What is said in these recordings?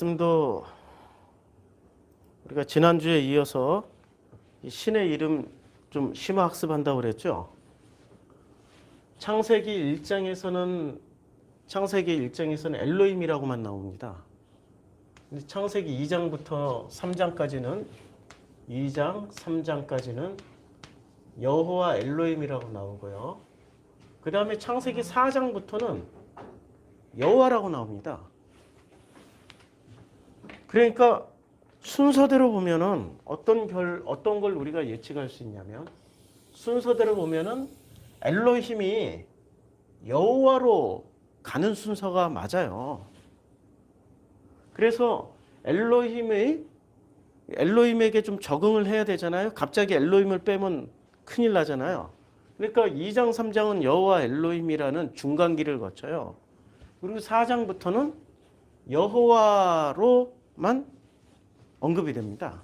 말씀도 우리가 지난주에 이어서 이 신의 이름 좀 심화 학습한다고 그랬죠. 창세기 1장에서는 엘로힘이라고만 나옵니다. 근데 창세기 2장부터 3장까지는 여호와 엘로힘이라고 나오고요. 그 다음에 창세기 4장부터는 여호와라고 나옵니다. 그러니까 순서대로 보면은 어떤 걸 우리가 예측할 수 있냐면, 순서대로 보면은 엘로힘이 여호와로 가는 순서가 맞아요. 그래서 엘로힘에게 좀 적응을 해야 되잖아요. 갑자기 엘로힘을 빼면 큰일 나잖아요. 그러니까 2장, 3장은 여호와 엘로힘이라는 중간기를 거쳐요. 그리고 4장부터는 여호와로만 언급이 됩니다.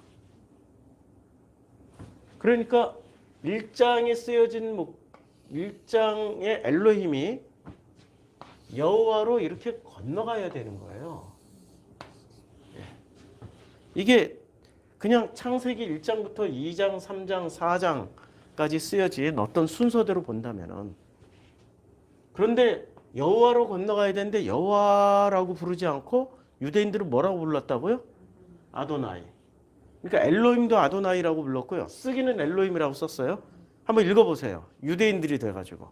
그러니까 1장에 쓰여진 1장의 엘로힘이 여호와로 이렇게 건너가야 되는 거예요. 이게 그냥 창세기 1장부터 2장, 3장, 4장까지 쓰여진 어떤 순서대로 본다면은, 그런데 여호와로 건너가야 되는데 여호와라고 부르지 않고 유대인들은 뭐라고 불렀다고요? 아도나이. 그러니까 엘로힘도 아도나이라고 불렀고요. 쓰기는 엘로힘이라고 썼어요. 한번 읽어보세요. 유대인들이 돼가지고.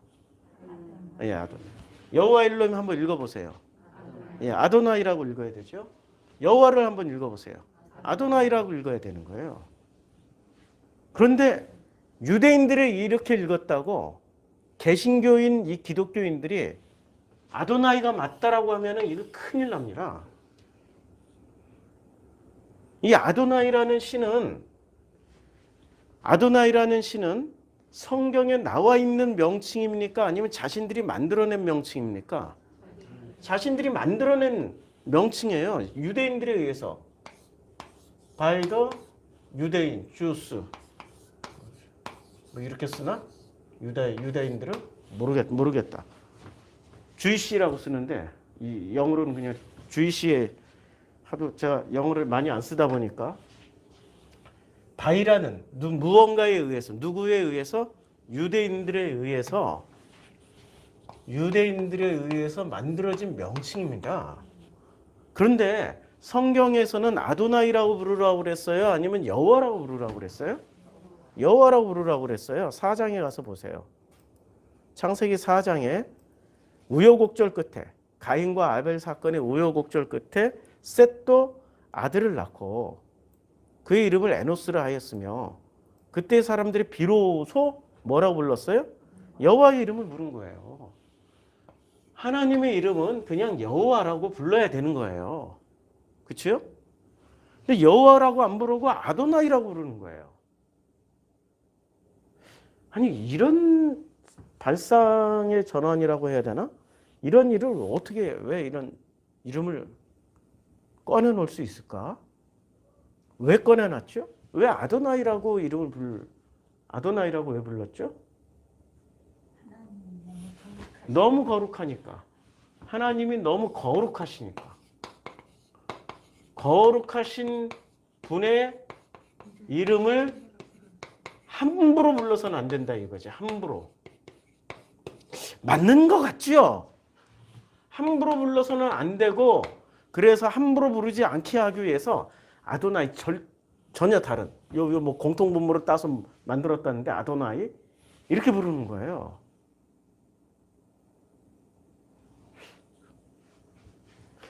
예, 아도나이. 여호와 엘로힘 한번 읽어보세요. 예, 아도나이라고 읽어야 되죠. 여호와를 한번 읽어보세요. 아도나이라고 읽어야 되는 거예요. 그런데 유대인들이 이렇게 읽었다고 개신교인 이 기독교인들이 아도나이가 맞다라고 하면은 이거 큰일 납니다. 이 아도나이라는 신은 성경에 나와 있는 명칭입니까? 아니면 자신들이 만들어낸 명칭입니까? 자신들이 만들어낸 명칭이에요. 유대인들에 의해서. by the 유대인, Jews. 뭐 이렇게 쓰나? 유대인들은? 모르겠다. 주이시라고 쓰는데, 이 영어로는 그냥 주이시에 하도 제가 영어를 많이 안 쓰다 보니까, 바이라는 무언가에 의해서, 누구에 의해서? 유대인들에 의해서 만들어진 명칭입니다. 그런데 성경에서는 아도나이라고 부르라고 그랬어요? 아니면 여호와라고 부르라고 그랬어요? 여호와라고 부르라고 그랬어요. 4장에 가서 보세요. 창세기 4장에 우여곡절 끝에, 가인과 아벨 사건의 우여곡절 끝에 셋도 아들을 낳고 그의 이름을 에노스라 하였으며, 그때 사람들이 비로소 뭐라고 불렀어요? 여호와의 이름을 부른 거예요. 하나님의 이름은 그냥 여호와라고 불러야 되는 거예요. 그렇죠? 근데 여호와라고 안 부르고 아도나이라고 부르는 거예요. 아니, 이런 발상의 전환이라고 해야 되나? 이런 일을 어떻게, 왜 이런 이름을 꺼내놓을 수 있을까? 왜 꺼내놨죠? 왜 아도나이라고 아도나이라고 왜 불렀죠? 너무 거룩하니까. 하나님이 너무 거룩하시니까. 거룩하신 분의 이름을 함부로 불러서는 안 된다 이거지. 함부로. 맞는 것 같죠? 함부로 불러서는 안 되고, 그래서 함부로 부르지 않게 하기 위해서 아도나이 전혀 다른, 요 뭐 공통분모를 따서 만들었다는데 아도나이 이렇게 부르는 거예요.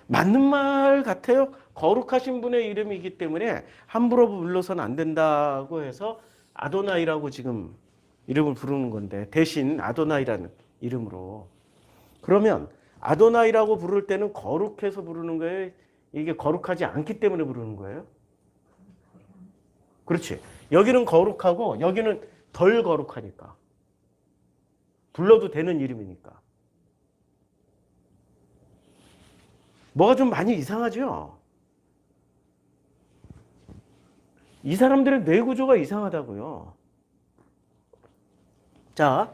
맞는 말 같아요. 거룩하신 분의 이름이기 때문에 함부로 불러서는 안 된다고 해서 아도나이라고 지금 이름을 부르는 건데, 대신 아도나이라는 이름으로. 그러면 아도나이라고 부를 때는 거룩해서 부르는 거예요? 이게 거룩하지 않기 때문에 부르는 거예요? 그렇지. 여기는 거룩하고 여기는 덜 거룩하니까. 불러도 되는 이름이니까. 뭐가 좀 많이 이상하죠? 이 사람들의 뇌 구조가 이상하다고요. 자,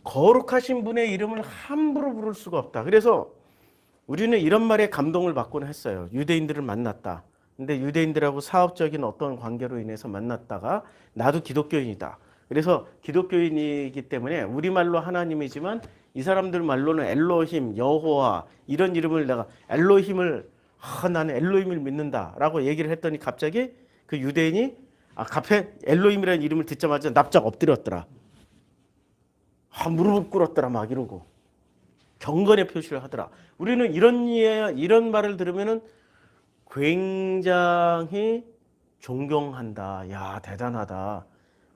거룩하신 분의 이름을 함부로 부를 수가 없다. 그래서 우리는 이런 말에 감동을 받곤 했어요. 유대인들을 만났다. 근데 유대인들하고 사업적인 어떤 관계로 인해서 만났다가 나도 기독교인이다. 그래서 기독교인이기 때문에 우리말로 하나님이지만 이 사람들 말로는 엘로힘, 여호와 이런 이름을 내가 나는 엘로힘을 믿는다라고 얘기를 했더니 갑자기 그 유대인이 갑자기 엘로힘이라는 이름을 듣자마자 납작 엎드렸더라. 무릎을 꿇었더라 막 이러고 경건의 표시를 하더라. 우리는 이런 말을 들으면은 굉장히 존경한다. 야, 대단하다.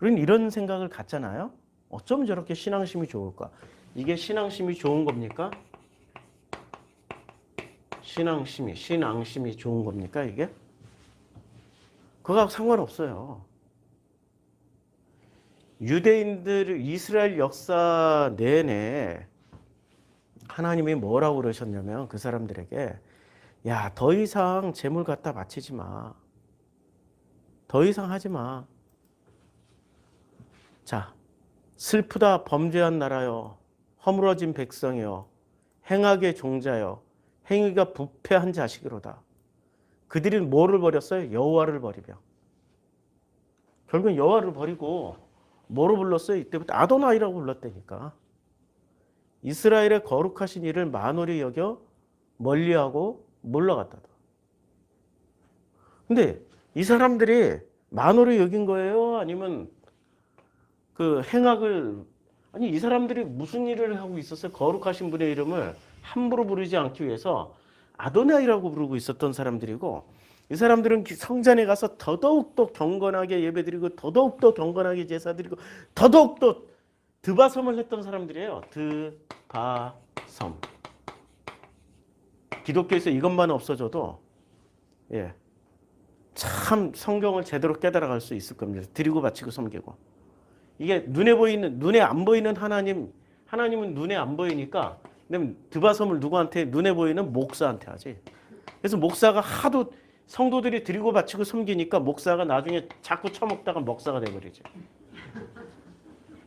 우리는 이런 생각을 갖잖아요. 어쩜 저렇게 신앙심이 좋을까? 이게 신앙심이 좋은 겁니까? 신앙심이 좋은 겁니까, 이게? 그거하고 상관없어요. 유대인들 이스라엘 역사 내내 하나님이 뭐라고 그러셨냐면 그 사람들에게 야, 더 이상 재물 갖다 바치지 마. 더 이상 하지 마. 자, 슬프다 범죄한 나라여, 허물어진 백성이여, 행악의 종자여, 행위가 부패한 자식이로다. 그들이 뭐를 버렸어요? 여호와를 버리며. 결국은 여호와를 버리고 뭐로 불렀어요? 이때부터 아도나이라고 불렀다니까. 이스라엘의 거룩하신 이를 만홀히 여겨 멀리하고 물러갔다다. 근데 이 사람들이 만홀히 여긴 거예요? 아니면 그 행악을 이 사람들이 무슨 일을 하고 있었어요? 거룩하신 분의 이름을 함부로 부르지 않기 위해서 아도나이라고 부르고 있었던 사람들이고 이 사람들은 성전에 가서 더더욱더 경건하게 예배드리고 더더욱더 경건하게 제사드리고 더더욱더 드바섬을 했던 사람들이에요. 드바섬. 기독교에서 이것만 없어져도 참 성경을 제대로 깨달아갈 수 있을 겁니다. 드리고 바치고 섬기고. 이게 눈에 안 보이는 하나님은 눈에 안 보이니까 드바섬을 누구한테 눈에 보이는 목사한테 하지. 그래서 목사가 하도 성도들이 드리고 바치고 섬기니까 목사가 나중에 자꾸 처먹다가 목사가 돼버리죠.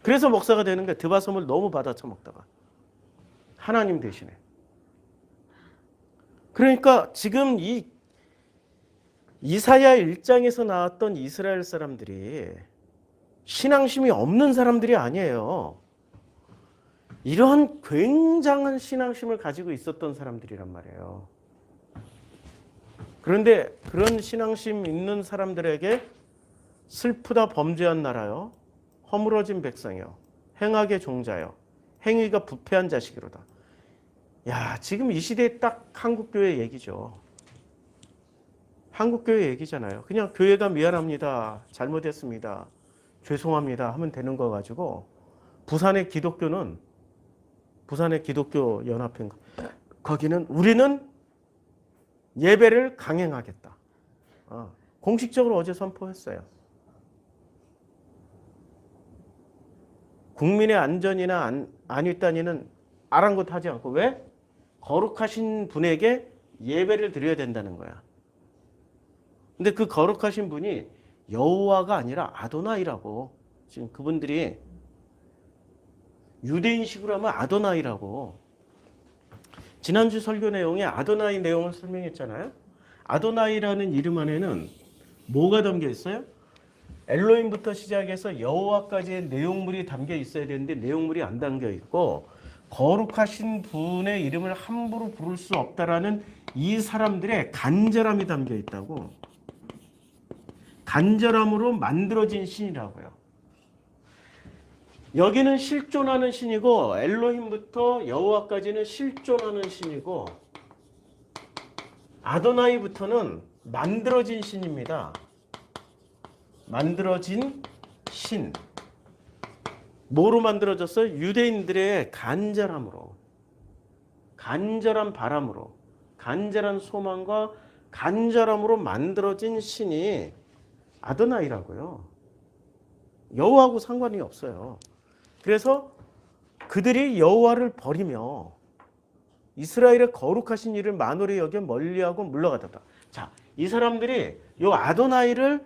그래서 목사가 되는 거야. 드바섬을 너무 받아 처먹다가. 하나님 대신에. 그러니까 지금 이 이사야 1장에서 나왔던 이스라엘 사람들이 신앙심이 없는 사람들이 아니에요. 이러한 굉장한 신앙심을 가지고 있었던 사람들이란 말이에요. 그런데 그런 신앙심 있는 사람들에게 슬프다 범죄한 나라요, 허물어진 백성이요, 행악의 종자요, 행위가 부패한 자식이로다. 야, 지금 이 시대에 딱 한국교회 얘기죠. 한국교회 얘기잖아요. 그냥 교회가 미안합니다, 잘못했습니다, 죄송합니다 하면 되는 거 가지고 부산의 기독교 연합회인가? 거기는 우리는 예배를 강행하겠다. 공식적으로 어제 선포했어요. 국민의 안전이나 안위 따위는 아랑곳하지 않고 왜? 거룩하신 분에게 예배를 드려야 된다는 거야. 근데 그 거룩하신 분이 여호와가 아니라 아도나이라고. 지금 그분들이 유대인식으로 하면 아도나이라고. 지난주 설교 내용에 아도나이 내용을 설명했잖아요. 아도나이라는 이름 안에는 뭐가 담겨 있어요? 엘로힘부터 시작해서 여호와까지의 내용물이 담겨 있어야 되는데 내용물이 안 담겨 있고 거룩하신 분의 이름을 함부로 부를 수 없다라는 이 사람들의 간절함이 담겨 있다고. 간절함으로 만들어진 신이라고요. 여기는 실존하는 신이고 엘로힘부터 여호와까지는 실존하는 신이고 아도나이부터는 만들어진 신입니다. 만들어진 신. 뭐로 만들어졌어요? 유대인들의 간절함으로, 간절한 바람으로, 간절한 소망과 간절함으로 만들어진 신이 아도나이라고요. 여호와하고 상관이 없어요. 그래서 그들이 여호와를 버리며 이스라엘의 거룩하신 일을 만홀히 여겨 멀리하고 물러가다. 자, 이 사람들이 요 아도나이를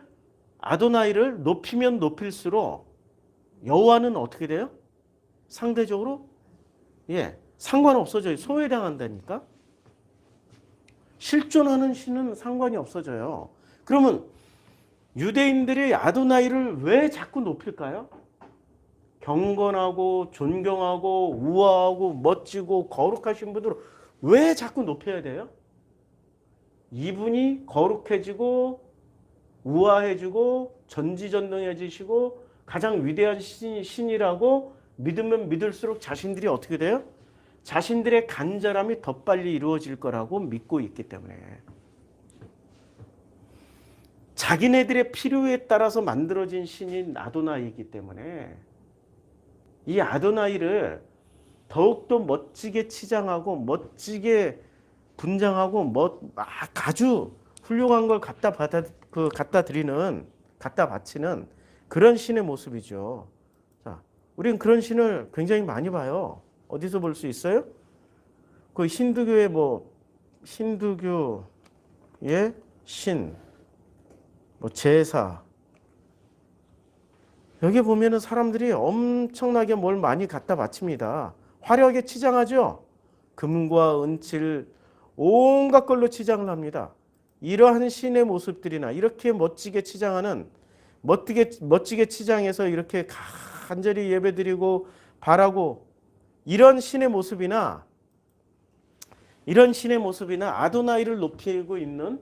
높이면 높일수록 여호와는 어떻게 돼요? 상대적으로 상관없어져요. 소외당한다니까. 실존하는 신은 상관이 없어져요. 그러면 유대인들이 아도나이를 왜 자꾸 높일까요? 경건하고 존경하고 우아하고 멋지고 거룩하신 분들을 왜 자꾸 높여야 돼요? 이분이 거룩해지고 우아해지고 전지전능해지시고 가장 위대한 신이라고 믿으면 믿을수록 자신들이 어떻게 돼요? 자신들의 간절함이 더 빨리 이루어질 거라고 믿고 있기 때문에 자기네들의 필요에 따라서 만들어진 신인 아도나이이기 때문에 이 아도나이를 더욱더 멋지게 치장하고 멋지게 분장하고 아주 훌륭한 걸 갖다 바치는 그런 신의 모습이죠. 자, 우리는 그런 신을 굉장히 많이 봐요. 어디서 볼 수 있어요? 그 힌두교의 힌두교의 신, 제사. 여기 보면은 사람들이 엄청나게 뭘 많이 갖다 바칩니다. 화려하게 치장하죠? 금과 은칠, 온갖 걸로 치장을 합니다. 이러한 신의 모습들이나 이렇게 멋지게 치장하는, 멋지게 치장해서 이렇게 간절히 예배드리고 바라고 이런 신의 모습이나 아도나이를 높이고 있는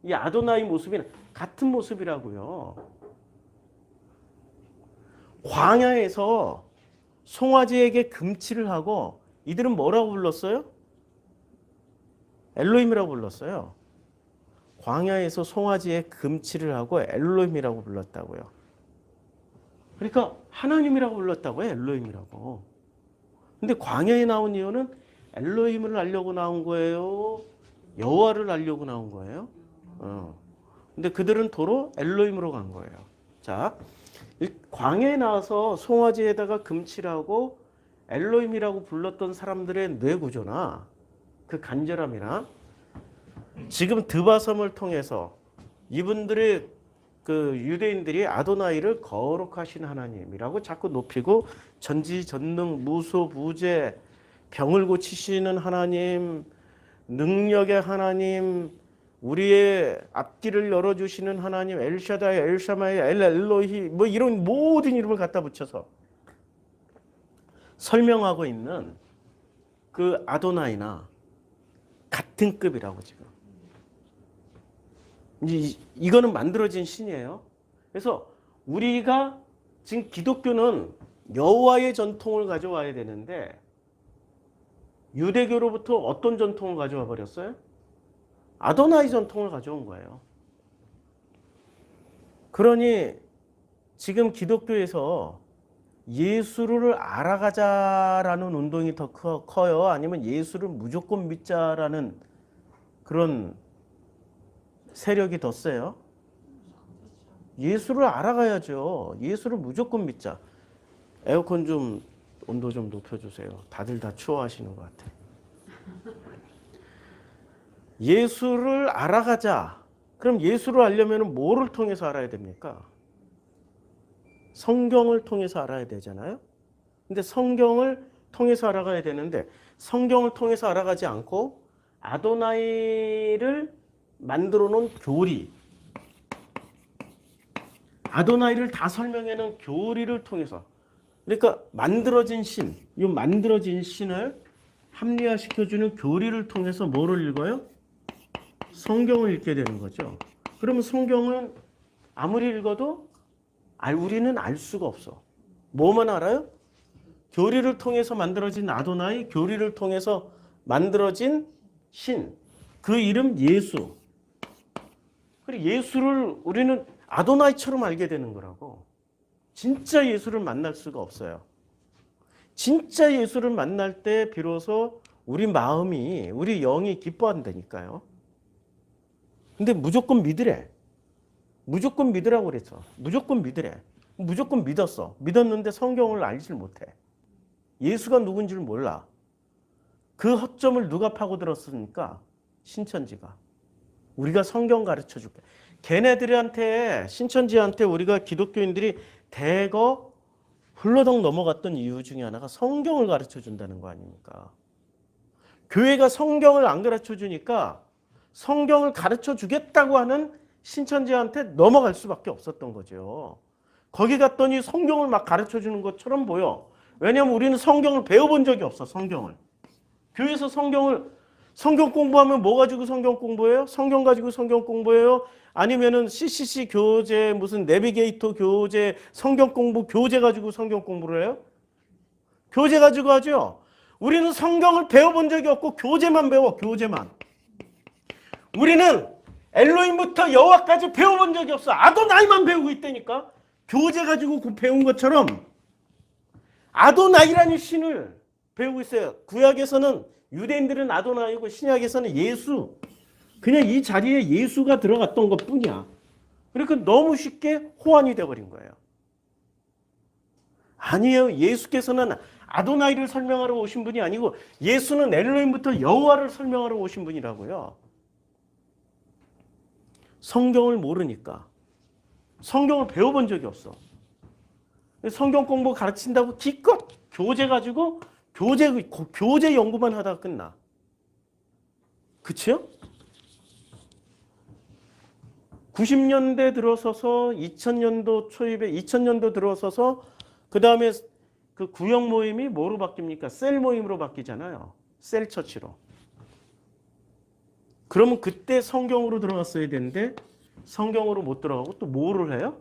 이 아도나이 모습이나 같은 모습이라고요. 광야에서 송아지에게 금치를 하고 이들은 뭐라고 불렀어요? 엘로힘이라고 불렀어요. 광야에서 송아지에 금치를 하고 엘로힘이라고 불렀다고요. 그러니까 하나님이라고 불렀다고요. 엘로힘이라고. 근데 광야에 나온 이유는 엘로힘을 알려고 나온 거예요? 여호와를 알려고 나온 거예요? 근데 그들은 도로 엘로힘으로 간 거예요. 자, 광야에 나와서 송아지에다가 금칠하고 엘로힘이라고 불렀던 사람들의 뇌 구조나 그 간절함이나 지금 드바섬을 통해서 이분들의 그 유대인들이 아도나이를 거룩하신 하나님이라고 자꾸 높이고 전지전능 무소부재 병을 고치시는 하나님, 능력의 하나님, 우리의 앞길을 열어주시는 하나님, 엘샤다이, 엘샤마이, 엘로히 이런 모든 이름을 갖다 붙여서 설명하고 있는 그 아도나이나 같은 급이라고 지금. 이거는 만들어진 신이에요. 그래서 우리가 지금 기독교는 여호와의 전통을 가져와야 되는데 유대교로부터 어떤 전통을 가져와 버렸어요? 아도나이 전통을 가져온 거예요. 그러니 지금 기독교에서 예수를 알아가자라는 운동이 더 커요? 아니면 예수를 무조건 믿자라는 그런 세력이 더 세요? 예수를 알아가야죠. 예수를 무조건 믿자. 에어컨 좀 온도 좀 높여주세요. 다들 다 추워하시는 것 같아. 예수를 알아가자. 그럼 예수를 알려면 뭐를 통해서 알아야 됩니까? 성경을 통해서 알아야 되잖아요. 근데 성경을 통해서 알아가야 되는데 성경을 통해서 알아가지 않고 아도나이를 만들어 놓은 교리, 아도나이를 다 설명해 놓은 교리를 통해서, 그러니까 만들어진 신, 이 만들어진 신을 합리화시켜주는 교리를 통해서 뭐를 읽어요? 성경을 읽게 되는 거죠. 그러면 성경은 아무리 읽어도 우리는 알 수가 없어. 뭐만 알아요? 교리를 통해서 만들어진 아도나이, 교리를 통해서 만들어진 신, 그 이름 예수. 그리고 예수를 우리는 아도나이처럼 알게 되는 거라고. 진짜 예수를 만날 수가 없어요. 진짜 예수를 만날 때 비로소 우리 마음이, 우리 영이 기뻐한다니까요. 근데 무조건 믿으래. 무조건 믿으라고 그랬어. 무조건 믿으래. 무조건 믿었어. 믿었는데 성경을 알질 못해. 예수가 누군지를 몰라. 그 허점을 누가 파고들었습니까? 신천지가. 우리가 성경 가르쳐 줄게. 걔네들한테, 신천지한테 우리가 기독교인들이 대거 훌러덩 넘어갔던 이유 중에 하나가 성경을 가르쳐 준다는 거 아닙니까? 교회가 성경을 안 가르쳐 주니까 성경을 가르쳐 주겠다고 하는 신천지한테 넘어갈 수밖에 없었던 거죠. 거기 갔더니 성경을 막 가르쳐 주는 것처럼 보여. 왜냐하면 우리는 성경을 배워본 적이 없어. 성경을. 교회에서 성경 공부하면 뭐 가지고 성경 공부해요? 성경 가지고 성경 공부해요? 아니면은 CCC 교재, 무슨 내비게이터 교재, 성경 공부 교재 가지고 성경 공부를 해요? 교재 가지고 하죠. 우리는 성경을 배워본 적이 없고 교재만 배워. 교재만. 우리는 엘로힘부터 여호와까지 배워본 적이 없어. 아도나이만 배우고 있다니까. 교재 가지고 배운 것처럼 아도나이라는 신을 배우고 있어요. 구약에서는 유대인들은 아도나이고 신약에서는 예수. 그냥 이 자리에 예수가 들어갔던 것뿐이야. 그러니까 너무 쉽게 호환이 되어버린 거예요. 아니에요. 예수께서는 아도나이를 설명하러 오신 분이 아니고 예수는 엘로힘부터 여호와를 설명하러 오신 분이라고요. 성경을 모르니까. 성경을 배워본 적이 없어. 성경 공부 가르친다고 기껏 교재 가지고 교재 연구만 하다가 끝나. 그치요? 90년대 들어서서 2000년도 초입에 2000년도 들어서서 그 다음에 그 구역 모임이 뭐로 바뀝니까? 셀 모임으로 바뀌잖아요. 셀 처치로. 그러면 그때 성경으로 들어갔어야 되는데 성경으로 못 들어가고 또 뭐를 해요?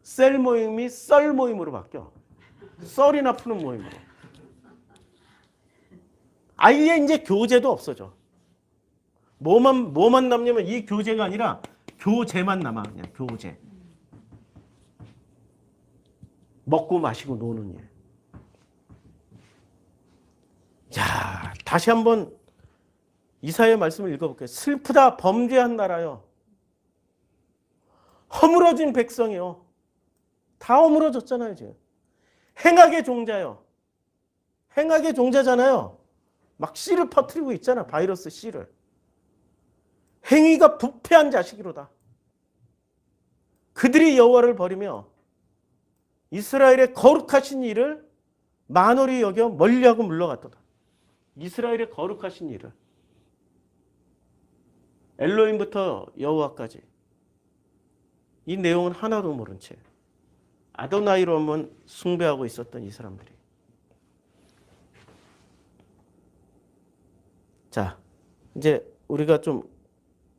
셀 모임이 썰 모임으로 바뀌어. 썰이나 푸는 모임으로. 아예 이제 교재도 없어져. 뭐만 남냐면 이 교재가 아니라 교재만 남아. 그냥 교재. 먹고 마시고 노는 일. 자, 다시 한번 이사야 말씀을 읽어볼게요. 슬프다 범죄한 나라요. 허물어진 백성이요. 다 허물어졌잖아요, 지금. 행악의 종자요. 행악의 종자잖아요. 막 씨를 퍼뜨리고 있잖아, 바이러스 씨를. 행위가 부패한 자식이로다. 그들이 여호와를 버리며 이스라엘의 거룩하신 일을 만홀히 여겨 멀리하고 물러갔도다. 이스라엘의 거룩하신 일을. 엘로힘부터 여호와까지. 이 내용은 하나도 모른 채 아도나이로만 숭배하고 있었던 이 사람들이. 자, 이제 우리가 좀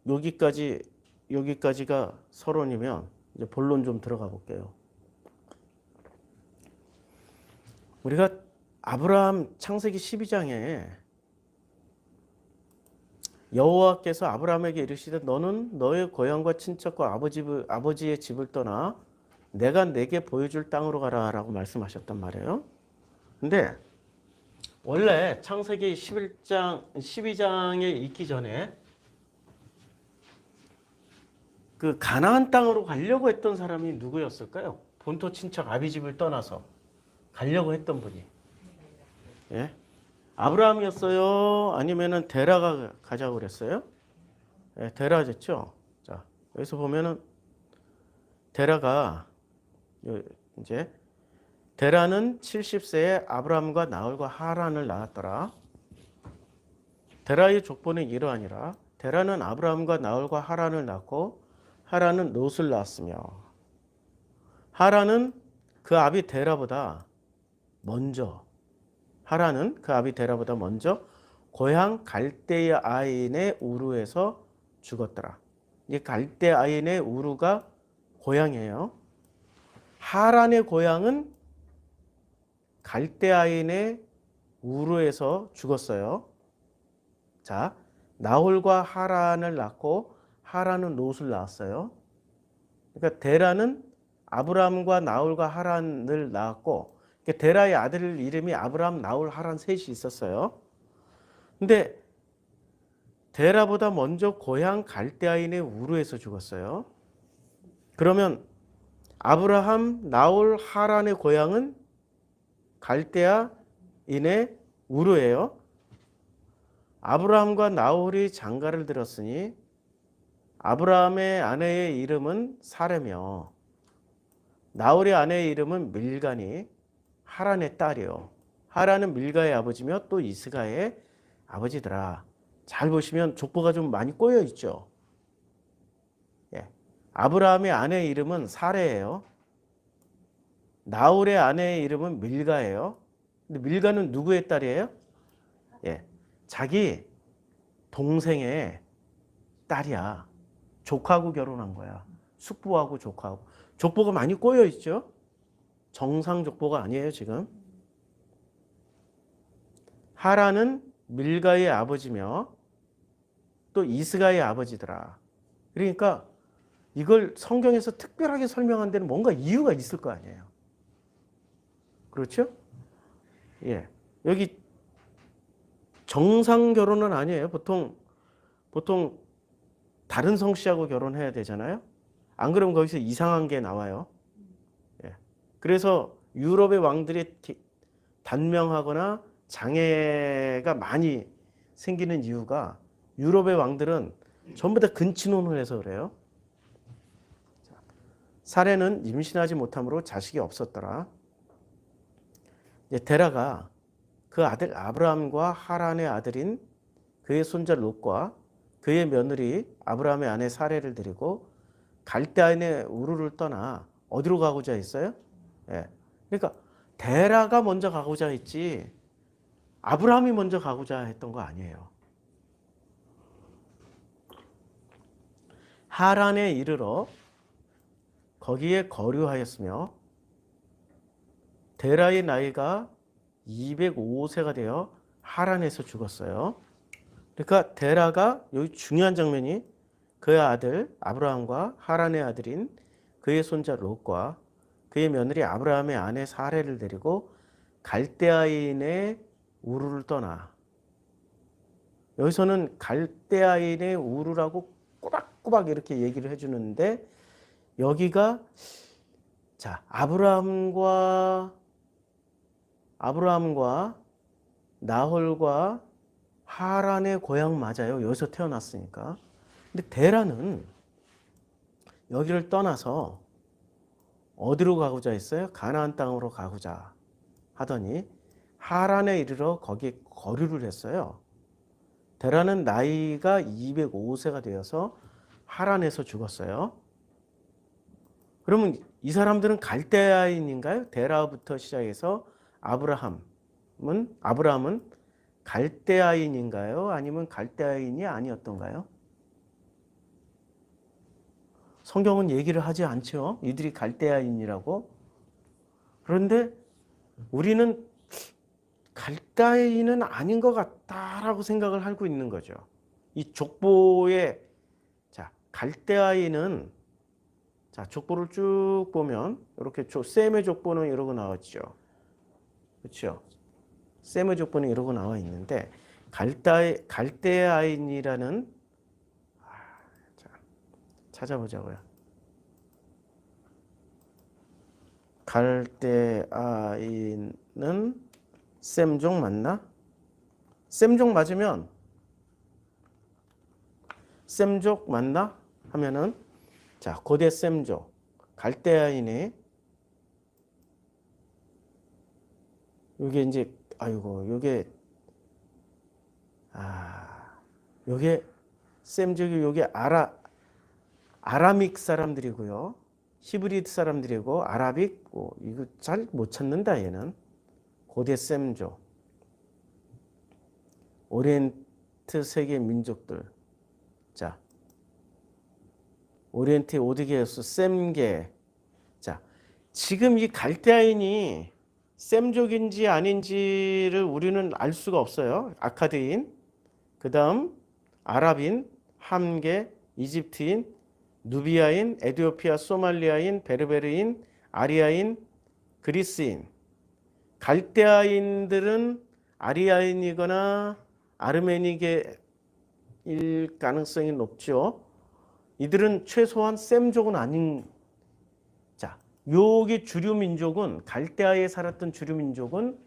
여기까지가 서론이면 이제 본론 좀 들어가 볼게요. 우리가 아브라함 창세기 12장에 여호와께서 아브라함에게 이르시되 너는 너의 고향과 친척과 아버지의 집을 떠나 내가 내게 보여줄 땅으로 가라라고 말씀하셨단 말이에요. 근데 원래 창세기 12장에 있기 전에 그 가나안 땅으로 가려고 했던 사람이 누구였을까요? 본토 친척 아비집을 떠나서 가려고 했던 분이. 예? 아브라함이었어요? 아니면은 데라가 가자고 그랬어요? 예, 데라였죠. 자, 여기서 보면은 데라가 이제 데라는 70세에 아브라함과 나홀과 하란을 낳았더라. 데라의 족보는 이러하니라. 데라는 아브라함과 나홀과 하란을 낳고 하란은 롯을 낳았으며 하란은 그 아비 데라보다 먼저 고향 갈대아인의 우르에서 죽었더라. 이 갈대아인의 우르가 고향이에요. 하란의 고향은 갈대아인의 우르에서 죽었어요. 자, 나홀과 하란을 낳고 하란은 롯을 낳았어요. 그러니까 데라는 아브라함과 나홀과 하란을 낳았고 데라의 아들 이름이 아브라함, 나홀, 하란 셋이 있었어요. 근데 데라보다 먼저 고향 갈대아인의 우르에서 죽었어요. 그러면 아브라함, 나홀, 하란의 고향은 갈대아인의 우르예요. 아브라함과 나홀이 장가를 들었으니 아브라함의 아내의 이름은 사레며 나홀의 아내의 이름은 밀가니 하란의 딸이요. 하란은 밀가의 아버지며 또 이스가의 아버지더라. 잘 보시면 족보가 좀 많이 꼬여 있죠. 예. 아브라함의 아내의 이름은 사레예요. 나홀의 아내의 이름은 밀가예요. 근데 밀가는 누구의 딸이에요? 예. 자기 동생의 딸이야. 조카하고 결혼한 거야. 숙부하고 조카하고. 족보가 많이 꼬여 있죠. 정상 족보가 아니에요, 지금. 하란은 밀가의 아버지며 또 이스가의 아버지더라. 그러니까 이걸 성경에서 특별하게 설명한 데는 뭔가 이유가 있을 거 아니에요. 그렇죠? 예. 여기 정상 결혼은 아니에요. 보통 다른 성씨하고 결혼해야 되잖아요. 안 그러면 거기서 이상한 게 나와요. 예. 그래서 유럽의 왕들이 단명하거나 장애가 많이 생기는 이유가 유럽의 왕들은 전부 다 근친혼을 해서 그래요. 사례는 임신하지 못함으로 자식이 없었더라. 데라가 그 아들 아브라함과 하란의 아들인 그의 손자 롯과 그의 며느리 아브라함의 아내 사례를 데리고 갈대아인의 우르를 떠나 어디로 가고자 했어요? 예. 그러니까 데라가 먼저 가고자 했지 아브라함이 먼저 가고자 했던 거 아니에요. 하란에 이르러 거기에 거류하였으며 데라의 나이가 205세가 되어 하란에서 죽었어요. 그러니까 데라가 여기 중요한 장면이 그의 아들 아브라함과 하란의 아들인 그의 손자 롯과 그의 며느리 아브라함의 아내 사레를 데리고 갈대아인의 우르를 떠나. 여기서는 갈대아인의 우르라고 꼬박꼬박 이렇게 얘기를 해주는데 여기가 자 아브라함과 나홀과 하란의 고향 맞아요. 여기서 태어났으니까. 근데 데라는 여기를 떠나서 어디로 가고자 했어요? 가나안 땅으로 가고자 하더니 하란에 이르러 거기에 거류를 했어요. 데라는 나이가 205세가 되어서 하란에서 죽었어요. 그러면 이 사람들은 갈대아인인가요? 데라부터 시작해서 아브라함은 갈대아인인가요? 아니면 갈대아인이 아니었던가요? 성경은 얘기를 하지 않죠. 이들이 갈대아인이라고. 그런데 우리는 갈대아인은 아닌 것 같다라고 생각을 하고 있는 거죠. 이 족보에 자 갈대아인은 자 족보를 쭉 보면 이렇게 셈의 족보는 이러고 나왔죠. 그렇죠? 셈의 족보는 이러고 나와 있는데 갈대아인이라는 자, 찾아보자고요. 갈대아인은 셈족 맞나? 셈족 맞으면 셈족 맞나? 하면은 자 고대 셈족 갈대아인이 요게 이제 아이고 요게 요게 셈족이 요게 아라믹 사람들이고요. 히브리드 사람들이고 아라빅 이거 잘 못 찾는다 얘는. 고대 셈족 오리엔트 세계 민족들 자 오리엔트 오드게우스 셈계 자 지금 이 갈대아인이 셈족인지 아닌지를 우리는 알 수가 없어요. 아카드인 그 다음 아랍인 함계 이집트인 누비아인 에티오피아 소말리아인 베르베르인 아리아인 그리스인 갈대아인들은 아리아인이거나 아르메니계일 가능성이 높죠. 이들은 최소한 셈족은 아닌 자, 여기 주류 민족은 갈대아에 살았던 주류 민족은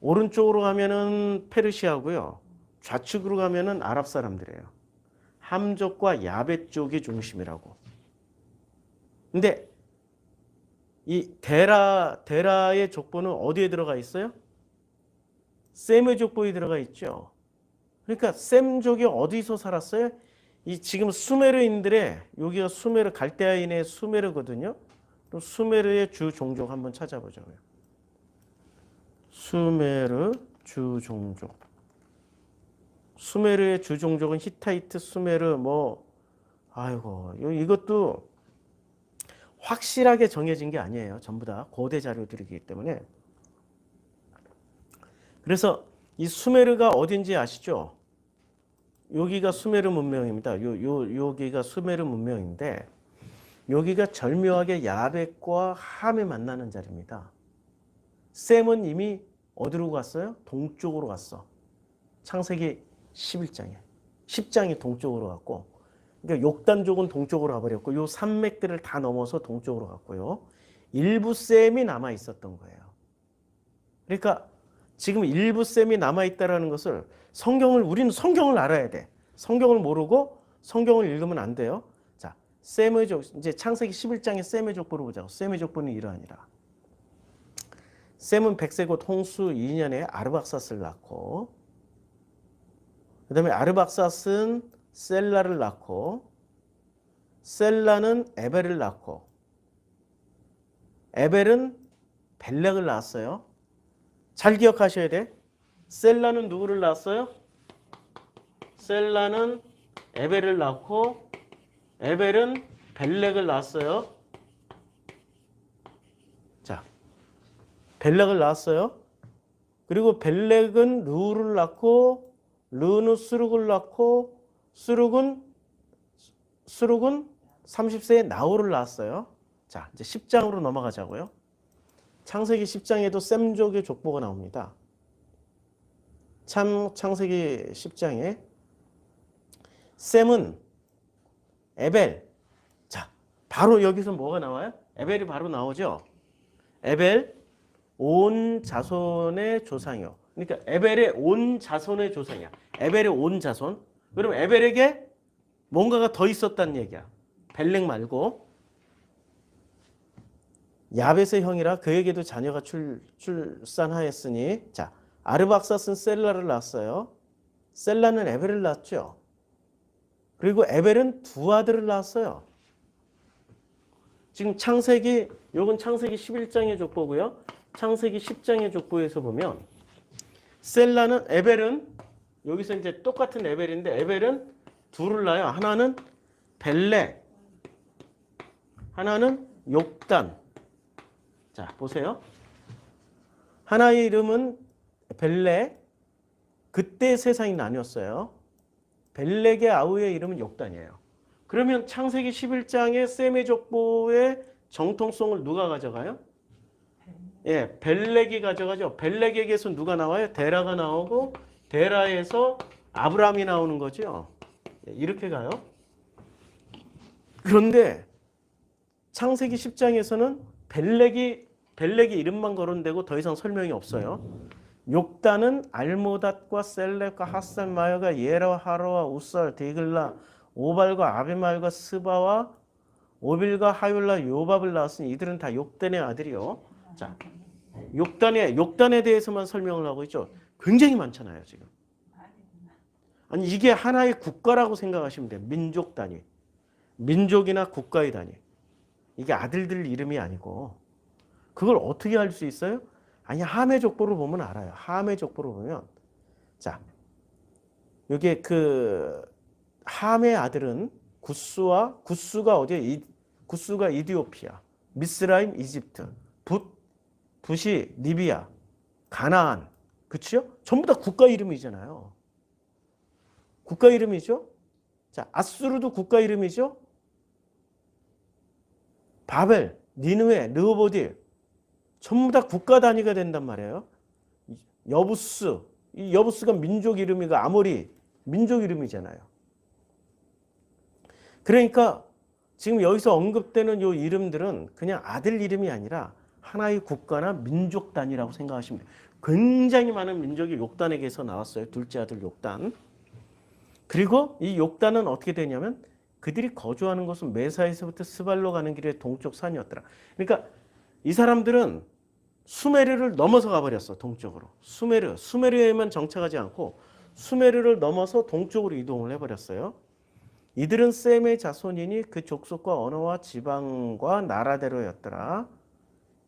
오른쪽으로 가면은 페르시아고요. 좌측으로 가면은 아랍 사람들이에요. 함족과 야벳 쪽이 중심이라고. 근데 이 데라의 족보는 어디에 들어가 있어요? 셈의 족보에 들어가 있죠. 그러니까 셈족이 어디서 살았어요? 이 지금 수메르인들의 여기가 수메르 갈대아인의 수메르거든요. 또 수메르의 주 종족 한번 찾아보자고요. 수메르 주 종족. 수메르의 주 종족은 히타이트, 수메르 뭐 아이고 이것도 확실하게 정해진 게 아니에요. 전부 다 고대 자료들이기 때문에. 그래서 이 수메르가 어딘지 아시죠? 여기가 수메르 문명입니다. 여기가 수메르 문명인데 여기가 절묘하게 야벳과 함이 만나는 자리입니다. 셈은 이미 어디로 갔어요? 동쪽으로 갔어. 창세기 11장에. 10장이 동쪽으로 갔고 그러니까 욕단족은 동쪽으로 가버렸고 요 산맥들을 다 넘어서 동쪽으로 갔고요. 일부 셈이 남아 있었던 거예요. 그러니까 지금 일부 셈이 남아 있다라는 것을 우리는 성경을 알아야 돼. 성경을 모르고 성경을 읽으면 안 돼요. 자, 셈의 족 이제 창세기 11장의 셈의 족보를 보자고. 셈의 족보는 이러하니라. 셈은 100세 곧 홍수 2년에 아르박사스를 낳고 그다음에 아르박사스는 셀라를 낳고 셀라는 에벨을 낳고 에벨은 벨렉을 낳았어요. 잘 기억하셔야 돼. 셀라는 누구를 낳았어요? 셀라는 에벨을 낳고 에벨은 벨렉을 낳았어요. 자, 벨렉을 낳았어요. 그리고 벨렉은 르우를 낳고 르는 수룩을 낳고 수룩은 30세에 나홀을 낳았어요. 자, 이제 10장으로 넘어가자고요. 창세기 10장에도 셈족의 족보가 나옵니다. 창세기 10장에 셈은 에벨. 자, 바로 여기서 뭐가 나와요? 에벨이 바로 나오죠. 에벨 온 자손의 조상이요. 그러니까 에벨의 온 자손의 조상이야. 에벨의 온 자손. 그럼 에벨에게 뭔가가 더 있었다는 얘기야. 벨렉 말고. 야벳의 형이라 그에게도 자녀가 출산하였으니 자 아르박사스는 셀라를 낳았어요. 셀라는 에벨을 낳았죠. 그리고 에벨은 두 아들을 낳았어요. 지금 요건 창세기 11장의 족보고요. 창세기 10장의 족보에서 보면 에벨은 여기서 이제 똑같은 에벨인데 에벨은 둘을 낳아요. 하나는 벨렉, 하나는 욕단. 자, 보세요. 하나의 이름은 벨렉. 그때 세상이 나뉘었어요. 벨렉의 아우의 이름은 욕단이에요. 그러면 창세기 11장의 셈의 족보의 정통성을 누가 가져가요? 예, 벨렉이 가져가죠. 벨렉에게서 누가 나와요? 데라가 나오고 데라에서 아브라함이 나오는 거죠. 예, 이렇게 가요. 그런데 창세기 10장에서는 벨렉이 이름만 거론되고 더 이상 설명이 없어요. 욕단은 알모닷과 셀렙과 핫산 마여가 예라와 하로와 우살 데글라 오발과 아비말과 스바와 오빌과 하율라 요밥을 낳았으니 이들은 다 욕단의 아들이요. 자, 욕단에 대해서만 설명을 하고 있죠. 굉장히 많잖아요, 지금. 아니 이게 하나의 국가라고 생각하시면 돼요. 민족 단위. 민족이나 국가의 단위. 이게 아들들 이름이 아니고 그걸 어떻게 알 수 있어요? 아니 함의 족보를 보면 알아요. 함의 족보를 보면 자 여기에 그 함의 아들은 구스가 어디에? 구스가 이디오피아, 미스라임 이집트, 붓이 리비아, 가나안, 그치요? 전부 다 국가 이름이잖아요. 국가 이름이죠. 자 아수르도 국가 이름이죠. 바벨, 니느웨, 르호보딜 전부 다 국가 단위가 된단 말이에요. 여부스, 이 여부스가 민족 이름이고 아모리 민족 이름이잖아요. 그러니까 지금 여기서 언급되는 이 이름들은 그냥 아들 이름이 아니라 하나의 국가나 민족 단위라고 생각하시면 돼요. 굉장히 많은 민족이 욕단에게서 나왔어요. 둘째 아들 욕단. 그리고 이 욕단은 어떻게 되냐면 그들이 거주하는 곳은 메사에서부터 스발로 가는 길의 동쪽 산이었더라. 그러니까 이 사람들은 수메르를 넘어서 가버렸어. 동쪽으로. 수메르에만 정착하지 않고 수메르를 넘어서 동쪽으로 이동을 해버렸어요. 이들은 셈의 자손이니 그 족속과 언어와 지방과 나라대로였더라.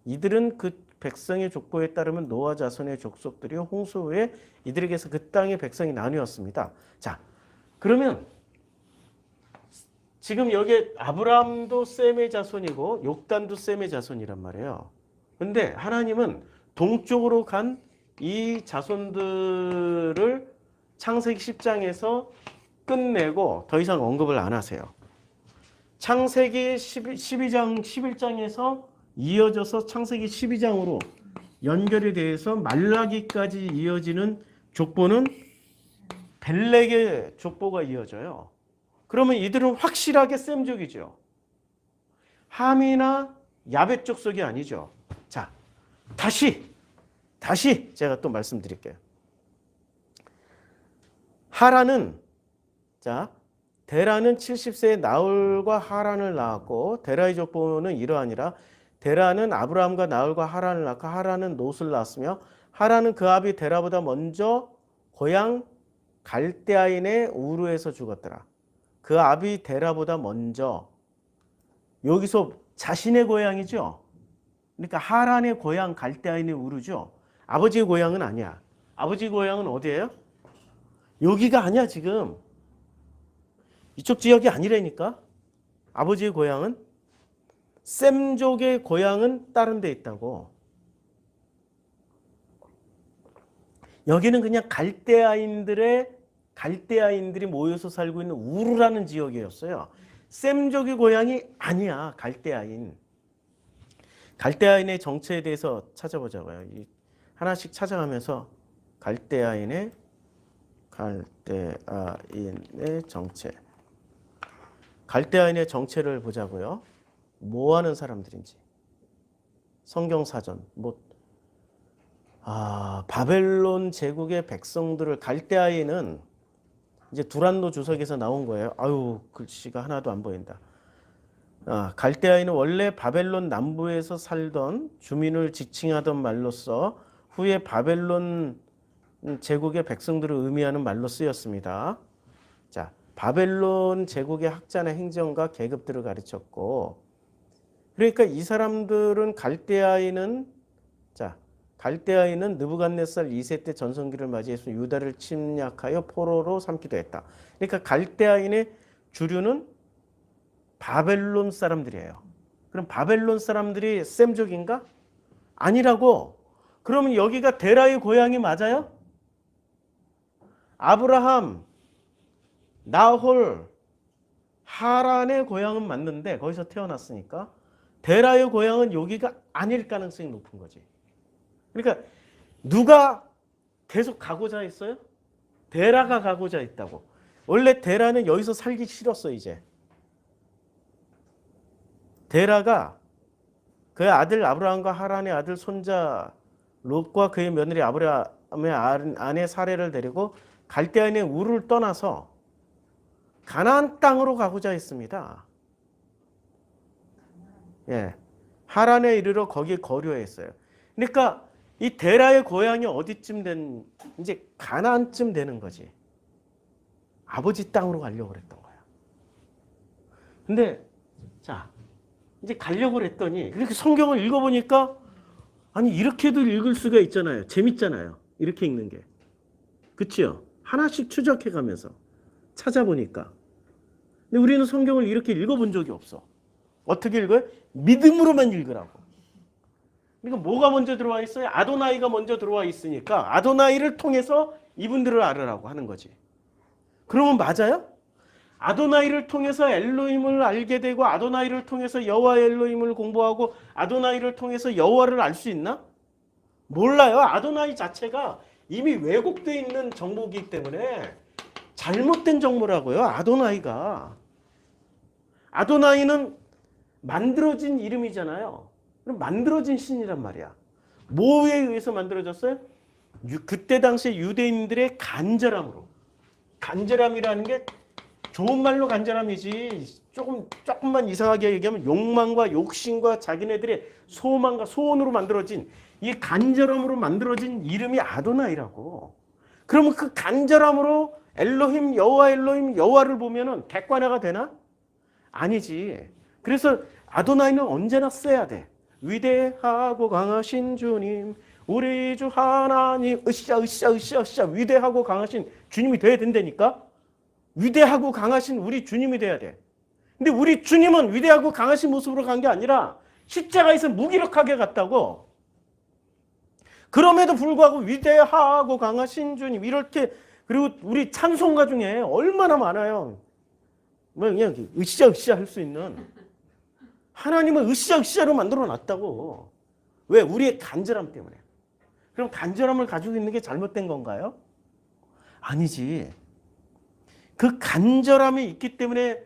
이들은 그 백성의 족보에 따르면 노아 자손의 족속들이 홍수 후에 이들에게서 그 땅의 백성이 나뉘었습니다. 자, 그러면 지금 여기 아브라함도 셈의 자손이고 욕단도 셈의 자손이란 말이에요. 근데 하나님은 동쪽으로 간 이 자손들을 창세기 10장에서 끝내고 더 이상 언급을 안 하세요. 창세기 12장, 11장에서 이어져서 창세기 12장으로 연결이 돼서 말라기까지 이어지는 족보는 벨렉의 족보가 이어져요. 그러면 이들은 확실하게 셈족이죠. 함이나 야벳 족속이 아니죠. 자, 다시 제가 또 말씀드릴게요. 하란은 데라는 70세에 나홀과 하란을 낳았고 데라의 족보는 이러하니라. 데라는 아브라함과 나홀과 하란을 낳고 하란은 롯을 낳았으며 하란은 그 아비 데라보다 먼저 고향 갈대아인의 우르에서 죽었더라. 그 아비 데라보다 먼저, 여기서 자신의 고향이죠. 그러니까 하란의 고향 갈대아인의 우르죠. 아버지의 고향은 아니야. 아버지 고향은 어디예요? 여기가 아니야 지금. 이쪽 지역이 아니라니까. 아버지의 고향은, 셈족의 고향은 다른 데 있다고. 여기는 그냥 갈대아인들이 모여서 살고 있는 우르라는 지역이었어요. 셈족의 고향이 아니야. 갈대아인의 정체에 대해서 찾아보자고요. 하나씩 찾아가면서 갈대아인의 정체. 갈대아인의 정체를 보자고요. 뭐 하는 사람들인지. 성경사전. 바벨론 제국의 백성들을, 갈대아인은 이제 두란노 주석에서 나온 거예요. 아유, 글씨가 하나도 안 보인다. 갈대아인은 원래 바벨론 남부에서 살던 주민을 지칭하던 말로써 후에 바벨론 제국의 백성들을 의미하는 말로 쓰였습니다. 자, 바벨론 제국의 학자나 행정가 계급들을 가르쳤고, 그러니까 이 사람들은 갈대아인은 느부갓네살 2세 때 전성기를 맞이해서 유다를 침략하여 포로로 삼기도 했다. 그러니까 갈대아인의 주류는 바벨론 사람들이에요. 그럼 바벨론 사람들이 셈족인가? 아니라고. 그러면 여기가 데라의 고향이 맞아요? 아브라함, 나홀, 하란의 고향은 맞는데 거기서 태어났으니까 데라의 고향은 여기가 아닐 가능성이 높은 거지. 그러니까 누가 계속 가고자 했어요? 데라가 가고자 했다고. 원래 데라는 여기서 살기 싫었어 이제. 데라가 그의 아들 아브라함과 하란의 아들 손자 롯과 그의 며느리 아브라함의 아내 사레를 데리고 갈대아인의 우르를 떠나서 가나안 땅으로 가고자 했습니다. 예, 하란에 이르러 거기에 거류했어요. 그러니까 이 데라의 고향이 어디쯤 이제 가나안쯤 되는 거지. 아버지 땅으로 가려고 그랬던 거야. 근데 이제 가려고 그랬더니 이렇게 성경을 읽어보니까 아니 이렇게도 읽을 수가 있잖아요. 재밌잖아요. 이렇게 읽는 게. 그치요? 하나씩 추적해가면서 찾아보니까. 근데 우리는 성경을 이렇게 읽어본 적이 없어. 어떻게 읽어요? 믿음으로만 읽으라고. 그러니까 뭐가 먼저 들어와 있어요? 아도나이가 먼저 들어와 있으니까 아도나이를 통해서 이분들을 알으라고 하는 거지. 그러면 맞아요? 아도나이를 통해서 엘로힘을 알게 되고 아도나이를 통해서 여호와 엘로힘을 공부하고 아도나이를 통해서 여호와를 알 수 있나? 몰라요. 아도나이 자체가 이미 왜곡되어 있는 정보이기 때문에 잘못된 정보라고요. 아도나이가. 아도나이는 만들어진 이름이잖아요. 그럼 만들어진 신이란 말이야. 뭐에 의해서 만들어졌어요? 그때 당시 유대인들의 간절함으로. 간절함이라는 게 좋은 말로 간절함이지 조금만 이상하게 얘기하면 욕망과 욕심과 자기네들의 소망과 소원으로 만들어진 이 간절함으로 만들어진 이름이 아도나이라고. 그러면 그 간절함으로 엘로힘, 여호와를 보면은 객관화가 되나? 아니지. 그래서 아도나이는 언제나 써야 돼. 위대하고 강하신 주님, 우리 주 하나님, 으쌰 위대하고 강하신 주님이 돼야 된다니까. 위대하고 강하신 우리 주님이 돼야 돼. 근데 우리 주님은 위대하고 강하신 모습으로 간 게 아니라 십자가에서 무기력하게 갔다고. 그럼에도 불구하고 위대하고 강하신 주님 이렇게, 그리고 우리 찬송가 중에 얼마나 많아요. 뭐 그냥 으쌰 할 수 있는, 하나님은 으쌰로 만들어 놨다고. 왜? 우리의 간절함 때문에. 그럼 간절함을 가지고 있는 게 잘못된 건가요? 아니지. 그 간절함이 있기 때문에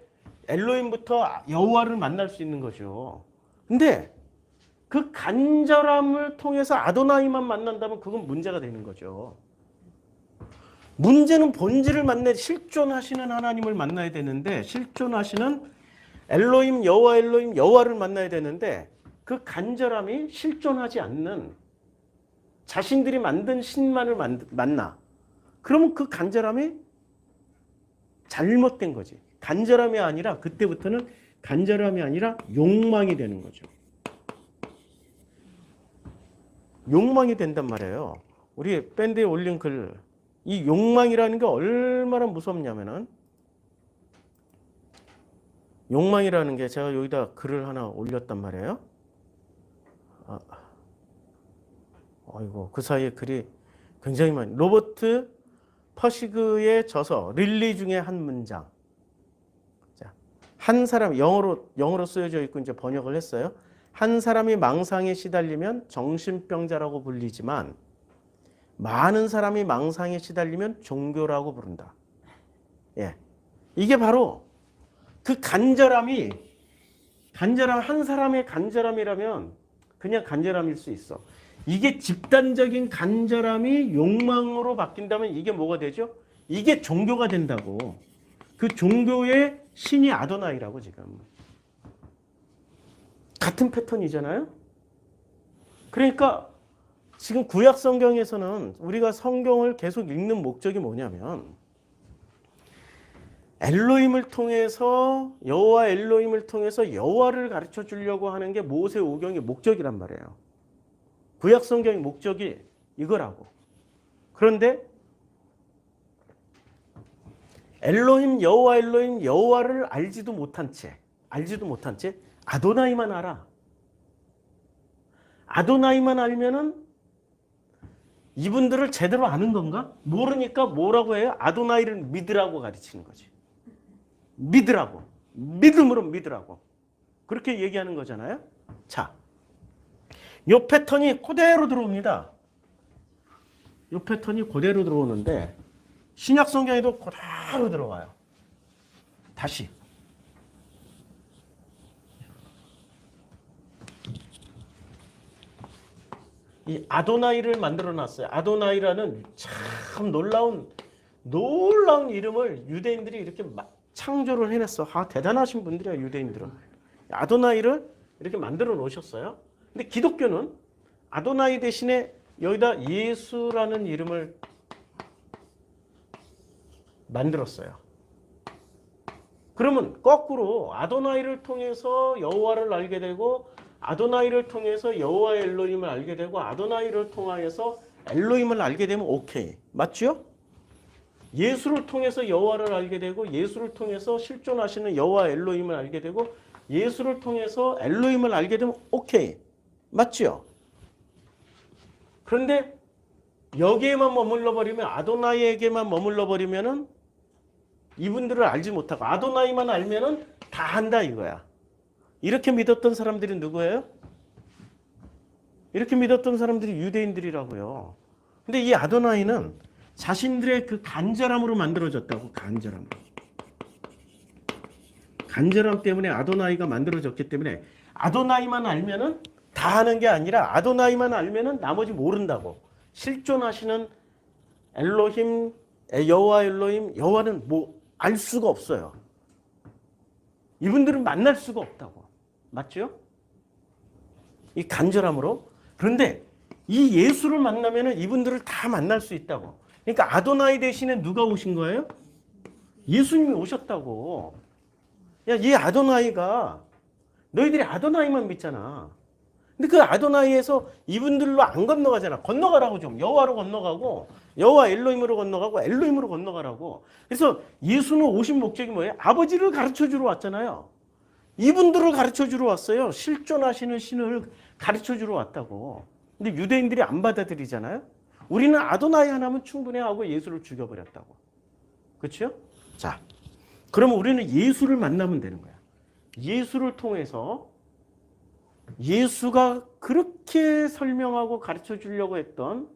엘로힘부터 여호와를 만날 수 있는 거죠. 근데 그 간절함을 통해서 아도나이만 만난다면 그건 문제가 되는 거죠. 문제는 본질을 만나, 실존하시는 하나님을 만나야 되는데, 실존하시는 엘로힘, 여호와를 만나야 되는데, 그 간절함이 실존하지 않는 자신들이 만든 신만을 만나. 그러면 그 간절함이 잘못된 거지. 간절함이 아니라, 그때부터는 간절함이 아니라 욕망이 되는 거죠. 욕망이 된단 말이에요. 우리 밴드에 올린 글, 이 욕망이라는 게 얼마나 무섭냐면은, 욕망이라는 게 제가 여기다 글을 하나 올렸단 말이에요. 아이고, 그 사이에 글이 굉장히 많이. 로버트 퍼시그의 저서 릴리 중에 한 문장. 자, 한 사람, 영어로 쓰여져 있고 이제 번역을 했어요. 한 사람이 망상에 시달리면 정신병자라고 불리지만 많은 사람이 망상에 시달리면 종교라고 부른다. 예. 이게 바로 그 간절함이, 한 사람의 간절함이라면 그냥 간절함일 수 있어. 이게 집단적인 간절함이 욕망으로 바뀐다면 이게 뭐가 되죠? 이게 종교가 된다고. 그 종교의 신이 아도나이라고 지금. 같은 패턴이잖아요? 그러니까 지금 구약 성경에서는 우리가 성경을 계속 읽는 목적이 뭐냐면, 엘로힘을 통해서, 여호와 엘로힘을 통해서 여호와를 가르쳐 주려고 하는 게 모세 오경의 목적이란 말이에요. 구약 성경의 목적이 이거라고. 그런데 엘로힘, 여호와를 알지도 못한 채 아도나이만 알아. 아도나이만 알면은 이분들을 제대로 아는 건가? 모르니까 뭐라고 해요? 아도나이를 믿으라고 가르치는 거지. 믿으라고. 믿음으로 믿으라고. 그렇게 얘기하는 거잖아요. 자, 요 패턴이 그대로 들어옵니다. 요 패턴이 그대로 들어오는데 신약 성경에도 그대로 들어와요. 다시. 이 아도나이를 만들어 놨어요. 아도나이라는 참 놀라운 이름을 유대인들이 이렇게 창조를 해냈어. 대단하신 분들이야, 유대인들은. 아도나이를 이렇게 만들어 놓으셨어요. 근데 기독교는 아도나이 대신에 여기다 예수라는 이름을 만들었어요. 그러면 거꾸로 아도나이를 통해서 여호와를 알게 되고, 아도나이를 통해서 여호와 엘로힘을 알게 되고, 아도나이를 통하여서 엘로힘을 알게 되면 오케이. 맞죠? 예수를 통해서 여호와를 알게 되고, 예수를 통해서 실존하시는 여호와 엘로힘을 알게 되고, 예수를 통해서 엘로힘을 알게 되면 오케이. 맞죠? 그런데 여기에만 머물러 버리면, 아도나이에게만 머물러 버리면은 이분들을 알지 못하고, 아도나이만 알면은 다 한다 이거야. 이렇게 믿었던 사람들이 누구예요? 이렇게 믿었던 사람들이 유대인들이라고요. 근데 이 아도나이는 자신들의 그 간절함으로 만들어졌다고. 간절함 때문에 아도나이가 만들어졌기 때문에, 아도나이만 알면은 다 하는 게 아니라, 아도나이만 알면은 나머지 모른다고. 실존하시는 엘로힘, 여호와 엘로힘, 여호와는 뭐 알 수가 없어요. 이분들은 만날 수가 없다고. 맞죠? 이 간절함으로. 그런데 이 예수를 만나면은 이분들을 다 만날 수 있다고. 그러니까 아도나이 대신에 누가 오신 거예요? 예수님이 오셨다고. 야, 이 아도나이가 너희들이 아도나이만 믿잖아. 근데 그 아도나이에서 이분들로 안 건너가잖아. 건너가라고 좀. 여호와로 건너가고 여호와 엘로힘으로 건너가고 엘로힘으로 건너가라고. 그래서 예수는 오신 목적이 뭐예요? 아버지를 가르쳐주러 왔잖아요. 이분들을 가르쳐주러 왔어요. 실존하시는 신을 가르쳐주러 왔다고. 근데 유대인들이 안 받아들이잖아요. 우리는 아도나이 하나면 충분해 하고 예수를 죽여버렸다고. 그렇죠? 자, 그러면 우리는 예수를 만나면 되는 거야. 예수를 통해서 예수가 그렇게 설명하고 가르쳐 주려고 했던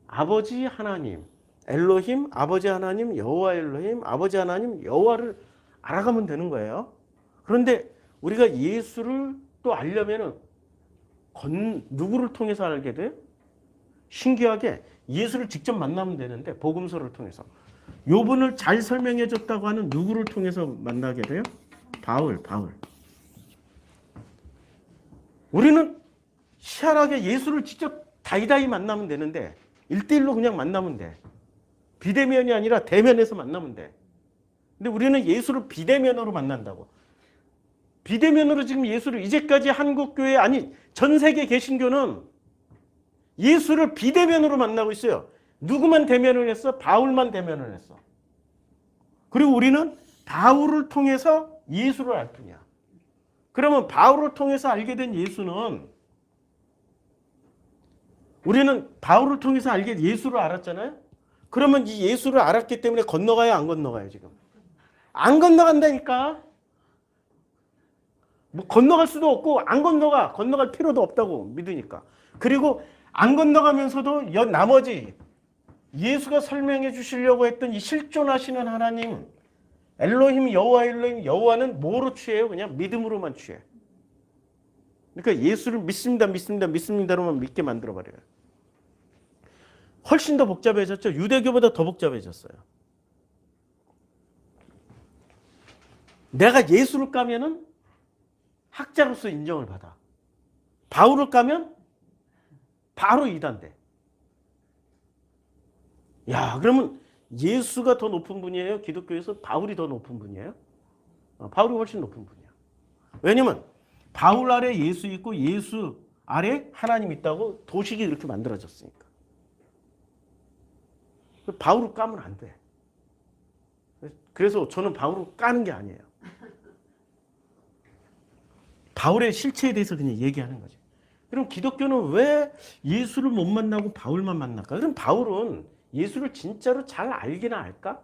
아버지 하나님, 엘로힘, 아버지 하나님, 여호와 엘로힘, 아버지 하나님, 여호와를 알아가면 되는 거예요. 그런데 우리가 예수를 또 알려면은 누구를 통해서 알게 돼요? 신기하게 예수를 직접 만나면 되는데 복음서를 통해서. 요분을 잘 설명해 줬다고 하는 누구를 통해서 만나게 돼요? 바울. 우리는 희한하게 예수를 직접 다이다이 만나면 되는데 1대1로 그냥 만나면 돼. 비대면이 아니라 대면에서 만나면 돼. 근데 우리는 예수를 비대면으로 만난다고. 비대면으로 지금 예수를 이제까지 한국교회 아니 전 세계 개신교는 예수를 비대면으로 만나고 있어요. 누구만 대면을 했어? 바울만 대면을 했어. 그리고 우리는 바울을 통해서 예수를 알 뿐이야. 그러면 바울을 통해서 알게 된 예수는 우리는 바울을 통해서 알게 예수를 알았잖아요. 그러면 이 예수를 알았기 때문에 건너가요, 안 건너가요, 지금? 안 건너간다니까. 뭐 건너갈 수도 없고 안 건너가. 건너갈 필요도 없다고 믿으니까. 그리고 안 건너가면서도 나머지 예수가 설명해 주시려고 했던 이 실존하시는 하나님 엘로힘, 여호와 엘로힘, 여호와는 뭐로 취해요? 그냥 믿음으로만 취해. 그러니까 예수를 믿습니다로만 믿게 만들어버려요. 훨씬 더 복잡해졌죠. 유대교보다 더 복잡해졌어요. 내가 예수를 까면은 학자로서 인정을 받아. 바울을 까면 바로 이단돼. 야, 그러면 예수가 더 높은 분이에요? 기독교에서 바울이 더 높은 분이에요? 바울이 훨씬 높은 분이야. 왜냐면 바울 아래 예수 있고 예수 아래 하나님 있다고 도식이 이렇게 만들어졌으니까. 바울을 까면 안 돼. 그래서 저는 바울을 까는 게 아니에요. 바울의 실체에 대해서 그냥 얘기하는 거지. 그럼 기독교는 왜 예수를 못 만나고 바울만 만날까? 그럼 바울은 예수를 진짜로 잘 알기나 알까?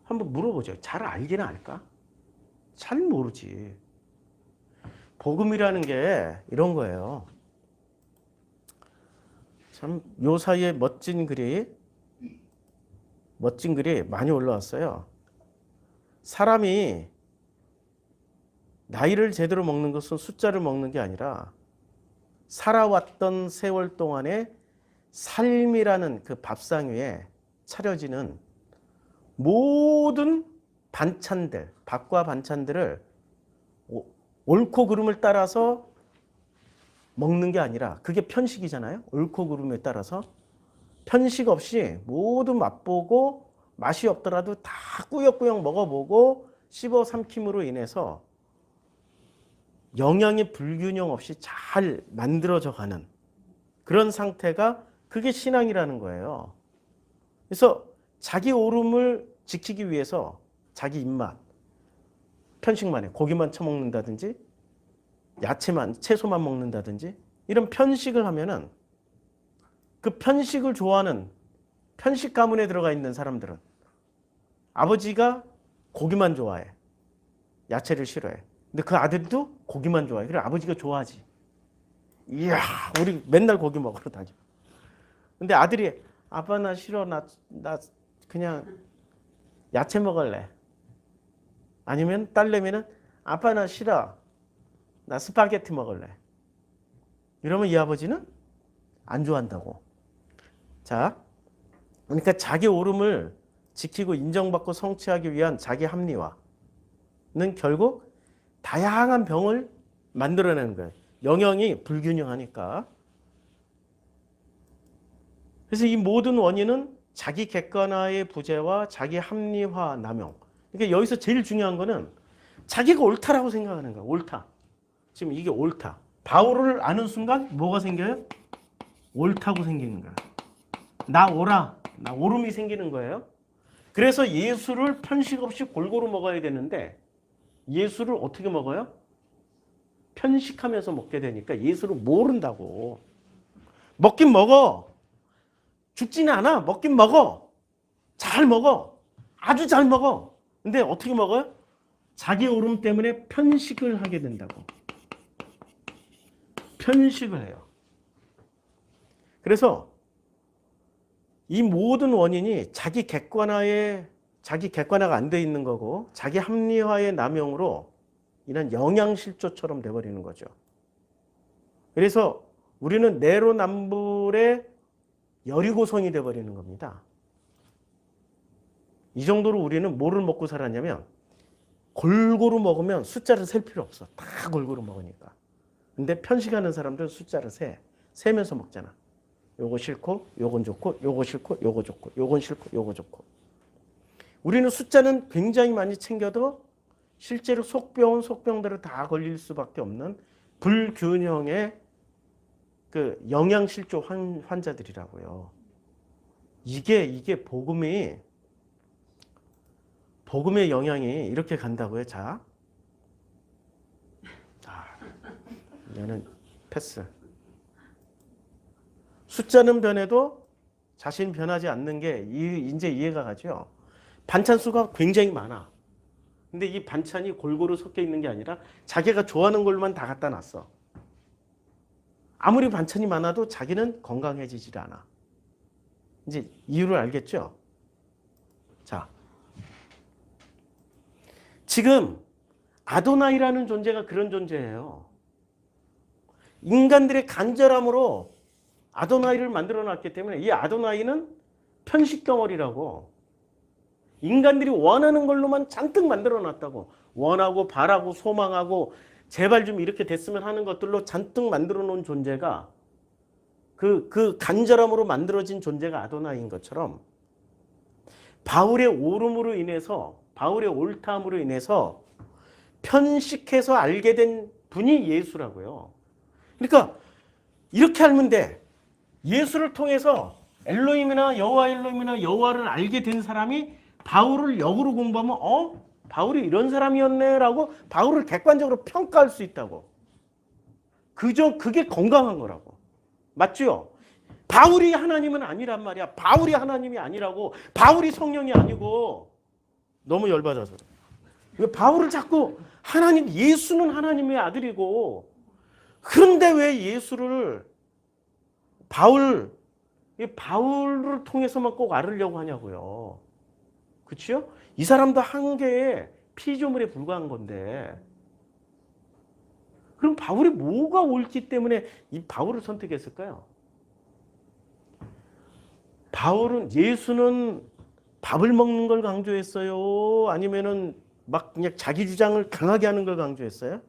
한번 물어보죠. 잘 알기나 알까? 잘 모르지. 복음이라는 게 이런 거예요. 참 요 사이에 멋진 글이 많이 올라왔어요. 사람이 나이를 제대로 먹는 것은 숫자를 먹는 게 아니라 살아왔던 세월 동안에 삶이라는 그 밥상 위에 차려지는 모든 반찬들, 밥과 반찬들을 옳고 그름을 따라서 먹는 게 아니라 그게 편식이잖아요. 옳고 그름에 따라서 편식 없이 모두 맛보고 맛이 없더라도 다 꾸역꾸역 먹어보고 씹어 삼킴으로 인해서 영양의 불균형 없이 잘 만들어져 가는 그런 상태가 그게 신앙이라는 거예요. 그래서 자기 오름을 지키기 위해서 자기 입맛, 편식만 해. 고기만 처먹는다든지 야채만, 채소만 먹는다든지 이런 편식을 하면은 그 편식을 좋아하는 편식 가문에 들어가 있는 사람들은 아버지가 고기만 좋아해. 야채를 싫어해. 근데 그 아들도 고기만 좋아해. 그래 아버지가 좋아하지. 이야, 우리 맨날 고기 먹으러 다녀. 근데 아들이 아빠 나 싫어. 나 그냥 야채 먹을래. 아니면 딸내미는 아빠 나 싫어. 나 스파게티 먹을래. 이러면 이 아버지는 안 좋아한다고. 자, 그러니까 자기 오름을 지키고 인정받고 성취하기 위한 자기 합리화는 결국 다양한 병을 만들어내는 거예요. 영양이 불균형하니까. 그래서 이 모든 원인은 자기 객관화의 부재와 자기 합리화 남용. 그러니까 여기서 제일 중요한 거는 자기가 옳다라고 생각하는 거야. 옳다. 지금 이게 옳다. 바울을 아는 순간 뭐가 생겨요? 옳다고 생기는 거야. 나 옳아. 나 옳음이 생기는 거예요. 그래서 예수를 편식 없이 골고루 먹어야 되는데 예수를 어떻게 먹어요? 편식하면서 먹게 되니까 예수를 모른다고. 먹긴 먹어. 죽지는 않아. 먹긴 먹어. 잘 먹어. 아주 잘 먹어. 근데 어떻게 먹어요? 자기 옳음 때문에 편식을 하게 된다고. 편식을 해요. 그래서 이 모든 원인이 자기 객관화가 안 돼 있는 거고 자기 합리화의 남용으로 이런 영양실조처럼 돼버리는 거죠. 그래서 우리는 내로남불의 여리고성이 돼버리는 겁니다. 이 정도로 우리는 뭐를 먹고 살았냐면 골고루 먹으면 숫자를 셀 필요 없어. 다 골고루 먹으니까. 근데 편식하는 사람들은 숫자를 세면서 먹잖아. 요거 싫고 요건 좋고 요거 싫고 요거 좋고 요건 싫고 요거 좋고. 우리는 숫자는 굉장히 많이 챙겨도 실제로 속병대로 다 걸릴 수밖에 없는 불균형의 그 영양실조 환자들이라고요. 이게 복음의 영향이 이렇게 간다고요. 자, 얘는 패스. 숫자는 변해도 자신 변하지 않는 게 이제 이해가 가죠. 반찬 수가 굉장히 많아. 근데 이 반찬이 골고루 섞여 있는 게 아니라 자기가 좋아하는 걸로만 다 갖다 놨어. 아무리 반찬이 많아도 자기는 건강해지질 않아. 이제 이유를 알겠죠? 자, 지금 아도나이라는 존재가 그런 존재예요. 인간들의 간절함으로 아도나이를 만들어 놨기 때문에 이 아도나이는 편식 덩어리라고. 인간들이 원하는 걸로만 잔뜩 만들어 놨다고. 원하고 바라고 소망하고 제발 좀 이렇게 됐으면 하는 것들로 잔뜩 만들어 놓은 존재가 그 간절함으로 만들어진 존재가 아도나이인 것처럼 바울의 옳음으로 인해서 바울의 옳다함으로 인해서 편식해서 알게 된 분이 예수라고요. 그러니까 이렇게 알면 돼. 예수를 통해서 엘로힘이나 여호와 엘로힘이나 여호와를 알게 된 사람이 바울을 역으로 공부하면 바울이 이런 사람이었네 라고 바울을 객관적으로 평가할 수 있다고. 그게 건강한 거라고. 맞죠? 바울이 하나님은 아니란 말이야. 바울이 하나님이 아니라고. 바울이 성령이 아니고. 너무 열받아서. 바울을 자꾸 예수는 하나님의 아들이고 그런데 왜 예수를 바울을 통해서만 꼭 알으려고 하냐고요. 그렇죠? 이 사람도 한 개의 피조물에 불과한 건데 그럼 바울이 뭐가 옳기 때문에 이 바울을 선택했을까요? 예수는 밥을 먹는 걸 강조했어요? 아니면은 막 그냥 자기 주장을 강하게 하는 걸 강조했어요?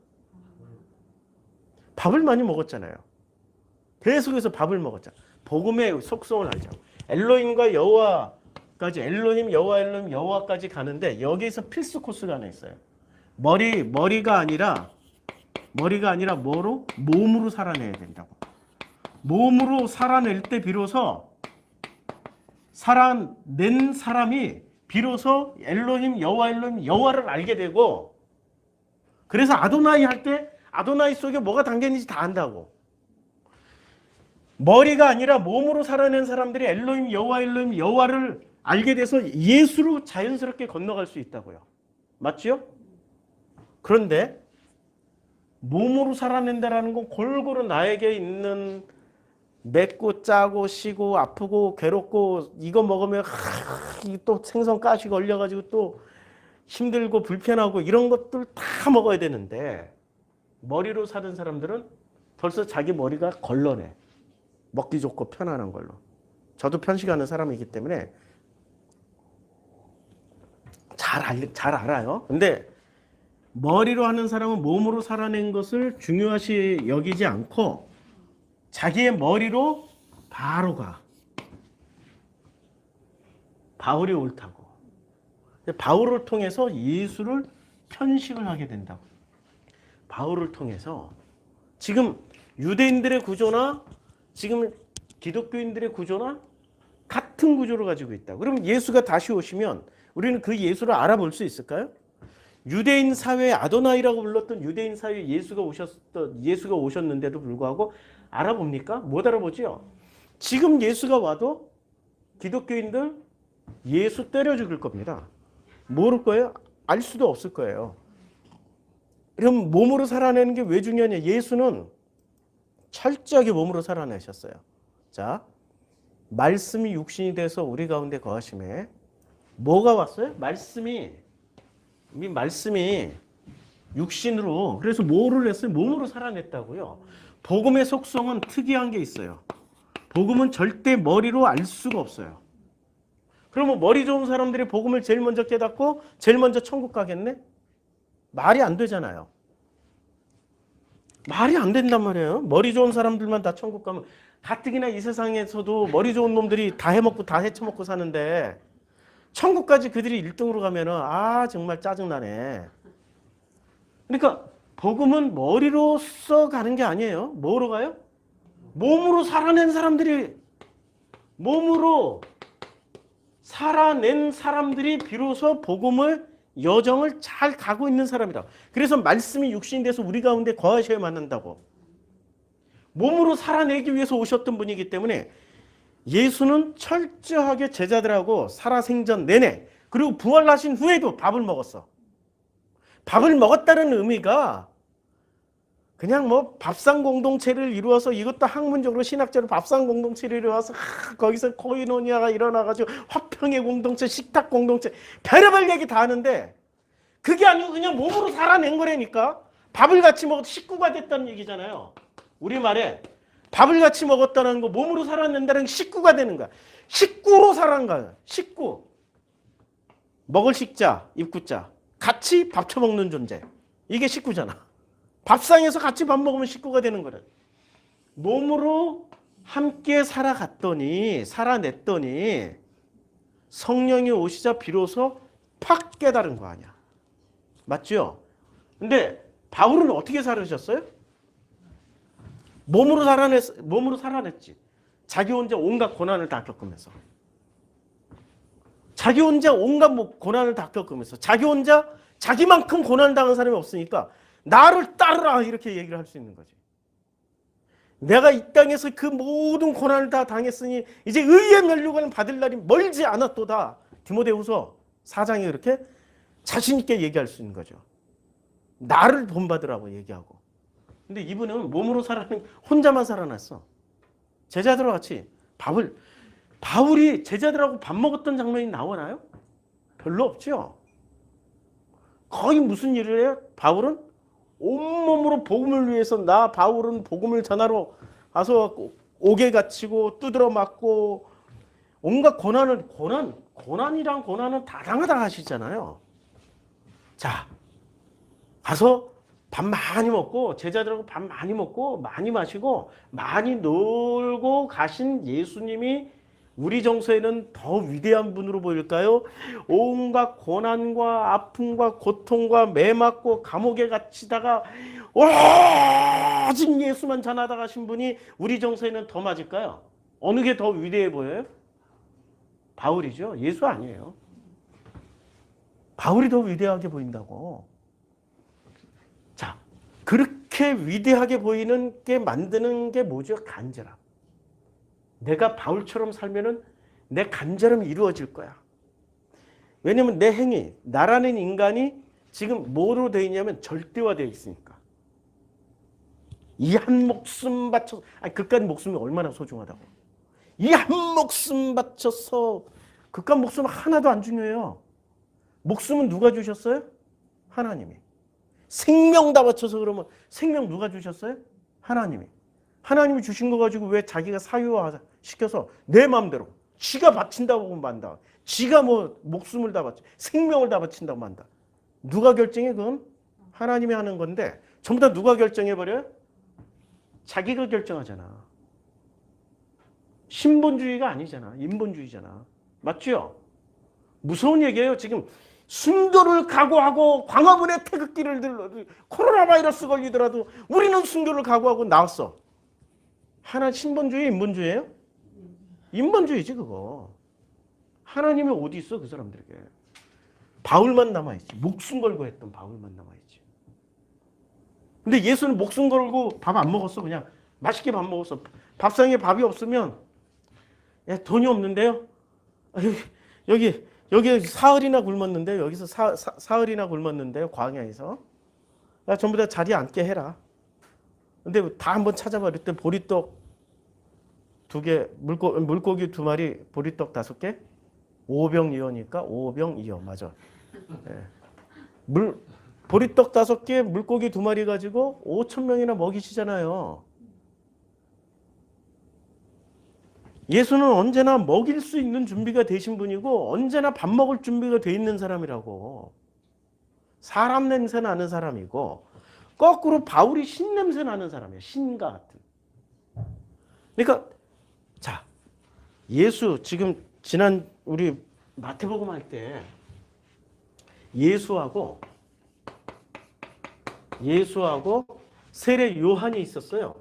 밥을 많이 먹었잖아요. 계속해서 밥을 먹었잖아요. 복음의 속성을 알죠. 엘로힘과 여호와까지 엘로힘, 여호와, 엘로힘, 여호와까지 가는데 여기에서 필수 코스가 하나 있어요. 머리가 아니라 뭐로? 몸으로 살아내야 된다고. 몸으로 살아낼 때 비로소 살아낸 사람이 비로소 엘로힘, 여호와, 엘로힘, 여호와를 알게 되고 그래서 아도나이 할 때 아도나이 속에 뭐가 담겨있는지 다 안다고. 머리가 아니라 몸으로 살아낸 사람들이 엘로힘, 여호와, 엘로힘, 여호와를 알게 돼서 예수로 자연스럽게 건너갈 수 있다고요. 맞죠? 그런데 몸으로 살아낸다라는 건 골고루 나에게 있는 맵고 짜고 시고 아프고 괴롭고 이거 먹으면 또 생선 가시 걸려가지고 또 힘들고 불편하고 이런 것들 다 먹어야 되는데 머리로 사는 사람들은 벌써 자기 머리가 걸러내. 먹기 좋고 편안한 걸로. 저도 편식하는 사람이기 때문에 잘 알아요. 근데 머리로 하는 사람은 몸으로 살아낸 것을 중요시 여기지 않고 자기의 머리로 바로 가. 바울이 옳다고. 바울을 통해서 예수를 편식을 하게 된다고. 바울을 통해서 지금 유대인들의 구조나 지금 기독교인들의 구조나 같은 구조를 가지고 있다. 그럼 예수가 다시 오시면 우리는 그 예수를 알아볼 수 있을까요? 유대인 사회에 아도나이라고 불렀던 유대인 사회에 예수가 오셨는데도 불구하고 알아봅니까? 못 알아보죠. 지금 예수가 와도 기독교인들 예수 때려 죽일 겁니다. 모를 거예요? 알 수도 없을 거예요. 그럼 몸으로 살아내는 게 왜 중요하냐? 예수는 철저하게 몸으로 살아내셨어요. 자, 말씀이 육신이 돼서 우리 가운데 거하심에 뭐가 왔어요? 말씀이 육신으로, 그래서 뭐를 했어요? 몸으로 살아냈다고요. 복음의 속성은 특이한 게 있어요. 복음은 절대 머리로 알 수가 없어요. 그러면 머리 좋은 사람들이 복음을 제일 먼저 깨닫고 제일 먼저 천국 가겠네? 말이 안 되잖아요. 말이 안 된단 말이에요. 머리 좋은 사람들만 다 천국 가면, 가뜩이나 이 세상에서도 머리 좋은 놈들이 다 해먹고 다 헤쳐먹고 사는데 천국까지 그들이 1등으로 가면은 정말 짜증나네. 그러니까 복음은 머리로서 가는 게 아니에요. 뭐로 가요? 몸으로 살아낸 사람들이, 몸으로 살아낸 사람들이 비로소 복음을, 여정을 잘 가고 있는 사람이다. 그래서 말씀이 육신이 돼서 우리 가운데 거하셔야만 한다고. 몸으로 살아내기 위해서 오셨던 분이기 때문에 예수는 철저하게 제자들하고 살아생전 내내, 그리고 부활하신 후에도 밥을 먹었어. 밥을 먹었다는 의미가 그냥 뭐 밥상 공동체를 이루어서, 이것도 학문적으로 신학적으로 밥상 공동체를 이루어서 거기서 코이노니아가 일어나가지고 화평의 공동체, 식탁 공동체, 별의별 얘기 다 하는데 그게 아니고 그냥 몸으로 살아낸 거라니까. 밥을 같이 먹어도 식구가 됐다는 얘기잖아요. 우리말에 밥을 같이 먹었다는 거, 몸으로 살아낸다는 게 식구가 되는 거야. 식구로 살아난 거야. 식구. 먹을 식자, 입구자. 같이 밥 처먹는 존재. 이게 식구잖아. 밥상에서 같이 밥 먹으면 식구가 되는 거래. 몸으로 함께 살아냈더니 성령이 오시자 비로소 팍 깨달은 거 아니야. 맞죠? 근데 바울은 어떻게 살으셨어요? 몸으로 살아냈지. 자기 혼자 온갖 고난을 다 겪으면서. 자기 혼자 온갖 고난을 다 겪으면서. 자기 혼자 자기만큼 고난을 당한 사람이 없으니까 나를 따르라 이렇게 얘기를 할 수 있는 거지. 내가 이 땅에서 그 모든 고난을 다 당했으니 이제 의의 면류관을 받을 날이 멀지 않았도다. 디모데후서 4장에 그렇게 자신 있게 얘기할 수 있는 거죠. 나를 본받으라고 얘기하고. 근데 이분은 몸으로 혼자만 살아났어. 제자들과 같이 바울이 제자들하고 밥 먹었던 장면이 나오나요? 별로 없죠. 거의 무슨 일을 해요? 바울은 온몸으로 복음을 위해서, 바울은 복음을 전하러 가서 옥에 갇히고 두드러 맞고 온갖 고난이란 고난은 다 당하다 하시잖아요. 자, 가서 밥 많이 먹고, 제자들하고 밥 많이 먹고 많이 마시고 많이 놀고 가신 예수님이 우리 정서에는 더 위대한 분으로 보일까요? 온갖 고난과 아픔과 고통과 매 맞고 감옥에 갇히다가 오직 예수만 전하다 가신 분이 우리 정서에는 더 맞을까요? 어느 게 더 위대해 보여요? 바울이죠. 예수 아니에요. 바울이 더 위대하게 보인다고. 자, 그렇게 위대하게 보이는 게 만드는 게 뭐죠? 간절함. 내가 바울처럼 살면은 내 간절함이 이루어질 거야. 왜냐면 내 행위, 나라는 인간이 지금 뭐로 되어 있냐면 절대화되어 있으니까. 이 한 목숨 바쳐서, 그깟 목숨이 얼마나 소중하다고. 이 한 목숨 바쳐서, 그깟 목숨 하나도 안 중요해요. 목숨은 누가 주셨어요? 하나님이. 생명 다 바쳐서 그러면 생명 누가 주셨어요? 하나님이. 하나님이 주신 거 가지고 왜 자기가 사유화 시켜서 내 마음대로 지가 바친다고 만다. 지가 뭐 목숨을 다 바치, 생명을 다 바친다고 만다. 누가 결정해? 그건 하나님이 하는 건데 전부 다 누가 결정해버려요? 자기가 결정하잖아. 신본주의가 아니잖아. 인본주의잖아. 맞죠? 무서운 얘기예요. 지금 순교를 각오하고 광화문에 태극기를 들러 코로나 바이러스 걸리더라도 우리는 순교를 각오하고 나왔어. 하나 신본주의, 인본주의예요? 인본주의지 그거. 하나님이 어디 있어 그 사람들에게. 바울만 남아있지. 목숨 걸고 했던 바울만 남아있지. 근데 예수는 목숨 걸고 밥 안 먹었어. 그냥 맛있게 밥 먹었어. 밥상에 밥이 없으면 야, 돈이 없는데요? 아, 여기 사흘이나 굶었는데요. 여기서 사흘이나 굶었는데요. 광야에서. 야, 전부 다 자리에 앉게 해라. 근데 다 한번 찾아봐. 그때 보리떡 2개, 물고기 2마리, 보리떡 5개, 5병이어니까 5병이어. 맞아. 네. 보리떡 5개, 물고기 2마리 가지고 5,000명이나 먹이시잖아요. 예수는 언제나 먹일 수 있는 준비가 되신 분이고 언제나 밥 먹을 준비가 돼 있는 사람이라고. 사람 냄새 나는 사람이고 거꾸로 바울이 신 냄새 나는 사람이에요. 신과 같은. 그러니까 자, 예수 지금 지난 우리 마태복음 할 때 예수하고 세례 요한이 있었어요.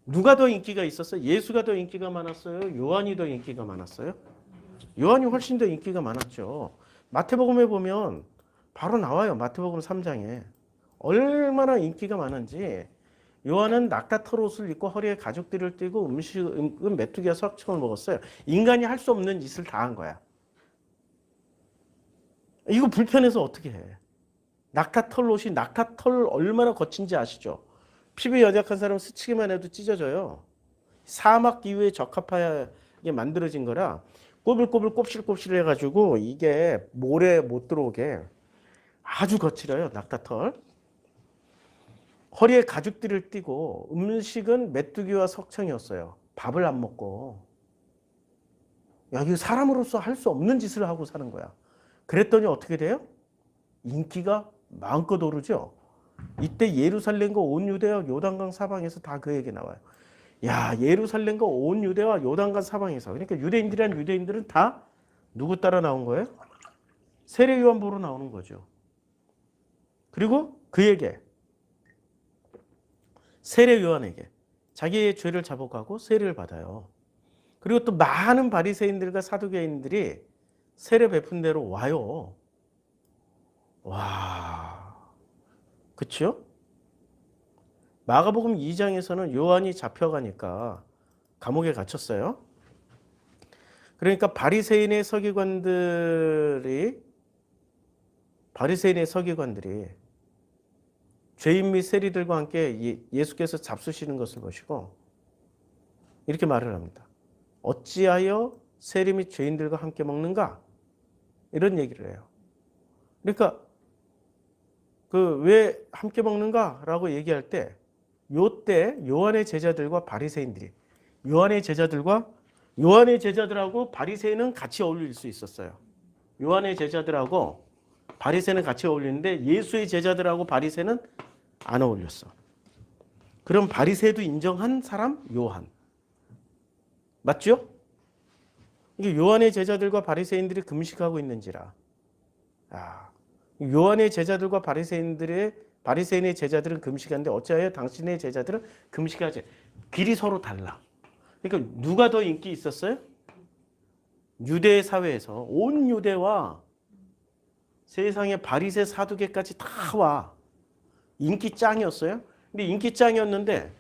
누가 더 인기가 있었어요? 예수가 더 인기가 많았어요? 요한이 더 인기가 많았어요? 요한이 훨씬 더 인기가 많았죠. 마태복음에 보면 바로 나와요. 마태복음 3장에. 얼마나 인기가 많은지. 요한은 낙타털 옷을 입고 허리에 가죽띠를 띠고 음식은 메뚜기와 석청을 먹었어요. 인간이 할 수 없는 짓을 다 한 거야. 이거 불편해서 어떻게 해? 낙타털 옷이 낙타털 얼마나 거친지 아시죠? 피부 연약한 사람은 스치기만 해도 찢어져요. 사막 기후에 적합하게 만들어진 거라 꼬불꼬불 곱실곱실 해가지고 이게 모래 못 들어오게 아주 거칠어요. 낙타털. 허리에 가죽띠를 띠고 음식은 메뚜기와 석청이었어요. 밥을 안 먹고. 야, 이거 사람으로서 할 수 없는 짓을 하고 사는 거야. 그랬더니 어떻게 돼요? 인기가 마음껏 오르죠. 이때 예루살렘과 온 유대와 요단강 사방에서 다 그 얘기 나와요. 야, 예루살렘과 온 유대와 요단강 사방에서. 그러니까 유대인들이란 유대인들은 다 누구 따라 나온 거예요? 세례 요한 보러 나오는 거죠. 그리고 그에게 세례 요한에게 자기의 죄를 자복하고 세례를 받아요. 그리고 또 많은 바리새인들과 사두개인들이 세례 베푼 대로 와요. 와, 그렇죠? 마가복음 2장에서는 요한이 잡혀가니까 감옥에 갇혔어요. 그러니까 바리새인의 서기관들이 죄인 및 세리들과 함께 예수께서 잡수시는 것을 보시고 이렇게 말을 합니다. 어찌하여 세리 및 죄인들과 함께 먹는가? 이런 얘기를 해요. 그러니까 그 왜 함께 먹는가라고 얘기할 때 요때 요한의 제자들과 바리새인들이 요한의 제자들하고 바리새인은 같이 어울릴 수 있었어요. 요한의 제자들하고 바리새인은 같이 어울리는데 예수의 제자들하고 바리새인은 안 어울렸어. 그럼 바리새도 인정한 사람 요한. 맞죠? 이게 요한의 제자들과 바리새인들이 금식하고 있는지라. 요한의 제자들과 바리새인의 제자들은 금식하는데 어찌하여 당신의 제자들은 금식하지? 길이 서로 달라. 그러니까 누가 더 인기 있었어요? 유대 사회에서 온 유대와 세상의 바리새 사두개까지 다 와. 인기 짱이었어요. 근데 인기 짱이었는데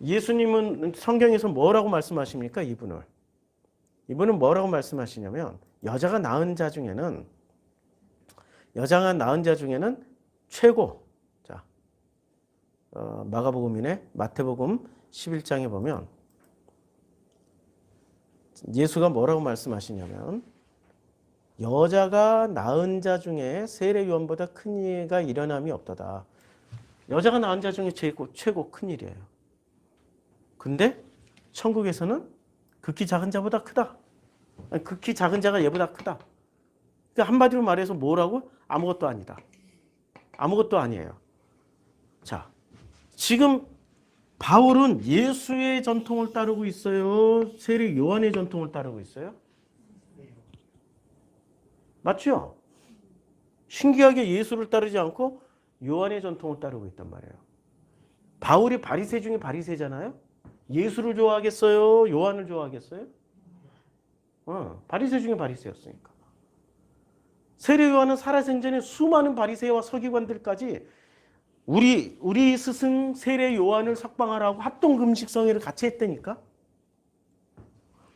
예수님은 성경에서 뭐라고 말씀하십니까? 이분은 뭐라고 말씀하시냐면 여자가 낳은 자 중에는 최고. 자, 마가복음이네. 마태복음 11장에 보면 예수가 뭐라고 말씀하시냐면 여자가 낳은 자 중에 세례 요한보다 큰 일가 일어남이 없도다. 여자가 낳은 자 중에 최고 큰 일이에요. 근데 천국에서는 극히 작은 자보다 크다. 아니, 극히 작은 자가 얘보다 크다. 그러니까 한마디로 말해서 뭐라고? 아무것도 아니다. 아무것도 아니에요. 자, 지금 바울은 예수의 전통을 따르고 있어요? 세례 요한의 전통을 따르고 있어요? 맞죠? 신기하게 예수를 따르지 않고 요한의 전통을 따르고 있단 말이에요. 바울이 바리새 중에 바리새잖아요. 예수를 좋아하겠어요? 요한을 좋아하겠어요? 바리새 중에 바리새였으니까. 세례 요한은 살아생전에 수많은 바리새와 서기관들까지 우리 스승 세례 요한을 석방하라고 합동 금식 성회를 같이 했다니까.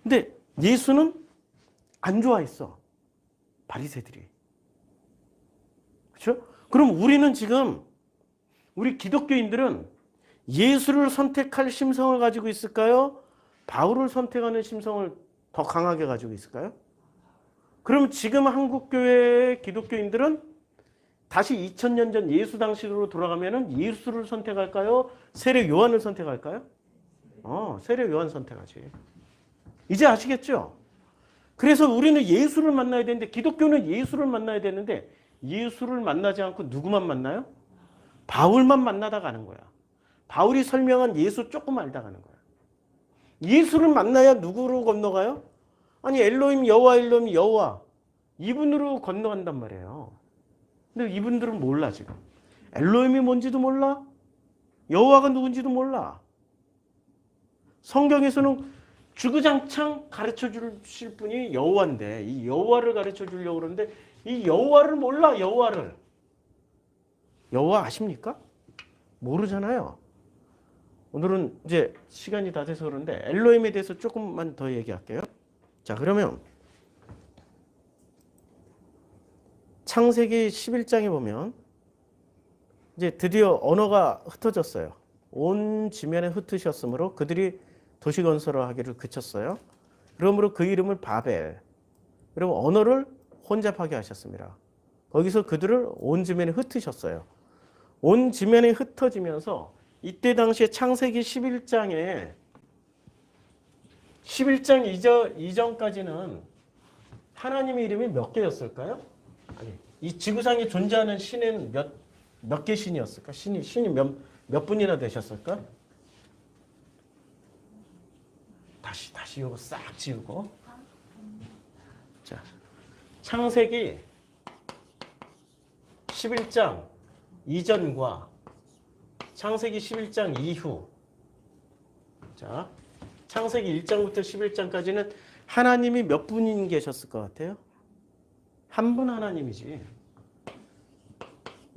근데 예수는 안 좋아했어. 바리새들이. 그렇죠? 그럼 우리는 지금 우리 기독교인들은 예수를 선택할 심성을 가지고 있을까요? 바울을 선택하는 심성을 더 강하게 가지고 있을까요? 그럼 지금 한국교회의 기독교인들은 다시 2000년 전 예수 당시로 돌아가면은 예수를 선택할까요? 세례 요한을 선택할까요? 세례 요한 선택하지. 이제 아시겠죠? 그래서 우리는 예수를 만나야 되는데, 기독교는 예수를 만나야 되는데 예수를 만나지 않고 누구만 만나요? 바울만 만나다 가는 거야. 바울이 설명한 예수 조금 알다 가는 거야. 예수를 만나야 누구로 건너가요? 아니 엘로힘 여호와, 엘로힘 여호와, 이분으로 건너간단 말이에요. 근데 이분들은 몰라. 지금 엘로힘이 뭔지도 몰라, 여호와가 누군지도 몰라. 성경에서는 주구장창 가르쳐 주실 분이 여호와인데 이 여호와를 가르쳐 주려고 그러는데 이 여호와를 몰라. 여호와를. 여호와 아십니까? 모르잖아요. 오늘은 이제 시간이 다 돼서 그런데 엘로힘에 대해서 조금만 더 얘기할게요. 자, 그러면 창세기 11장에 보면 이제 드디어 언어가 흩어졌어요. 온 지면에 흩으셨으므로 그들이 도시 건설을 하기를 그쳤어요. 그러므로 그 이름을 바벨. 그리고 언어를 혼잡하게 하셨습니다. 거기서 그들을 온 지면에 흩으셨어요. 온 지면에 흩어지면서 이때 당시에 창세기 11장 이전까지는 하나님의 이름이 몇 개였을까요? 아니, 이 지구상에 존재하는 신은 몇 개 신이었을까? 신이 몇 분이나 되셨을까? 다시 이거 싹 지우고. 자, 창세기 11장 이전과 창세기 11장 이후. 자, 창세기 1장부터 11장까지는 하나님이 몇 분이 계셨을 것 같아요? 한 분 하나님이지.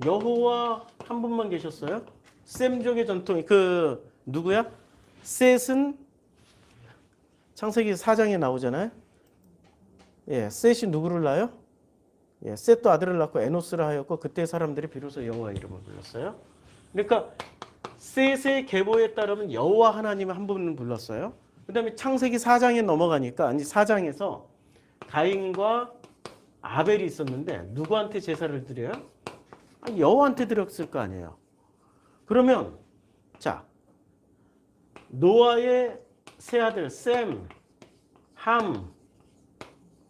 여호와 한 분만 계셨어요? 셈족의 전통, 누구야? 셋은 창세기 4장에 나오잖아요. 예, 셋이 누구를 낳아요? 예, 셋도 아들을 낳고 에노스를 하였고 그때 사람들이 비로소 여호와 이름을 불렀어요. 그러니까 셋의 계보에 따르면 여호와 하나님 한 분을 불렀어요. 그 다음에 창세기 4장에 넘어가니까, 아니 4장에서 가인과 아벨이 있었는데 누구한테 제사를 드려요? 여호와한테 드렸을 거 아니에요. 그러면 자, 노아의 세 아들 셈, 함,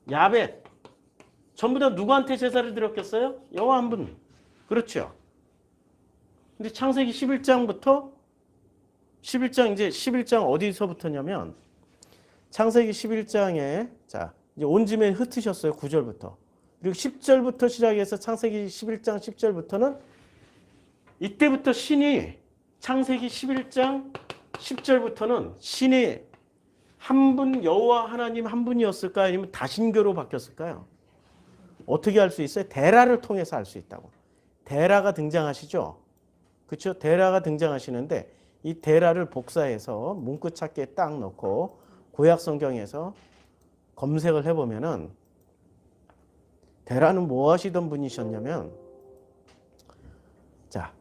야벳 전부 다 누구한테 제사를 드렸겠어요? 여호와 한 분. 그렇죠. 근데 창세기 11장부터 11장 어디서부터냐면 창세기 11장에 자, 이제 온 지면에 흩으셨어요. 9절부터. 그리고 10절부터 시작해서 창세기 11장 10절부터는 이때부터 신이 창세기 11장 10절부터는 신이 한 분 여호와 하나님 한 분이었을까요? 아니면 다신교로 바뀌었을까요? 어떻게 할 수 있어요? 데라를 통해서 할 수 있다고. 데라가 등장하시죠? 그렇죠? 데라가 등장하시는데 이 데라를 복사해서 문구 찾기에 딱 넣고 구약 성경에서 검색을 해보면은 데라는 뭐 하시던 분이셨냐면, 자,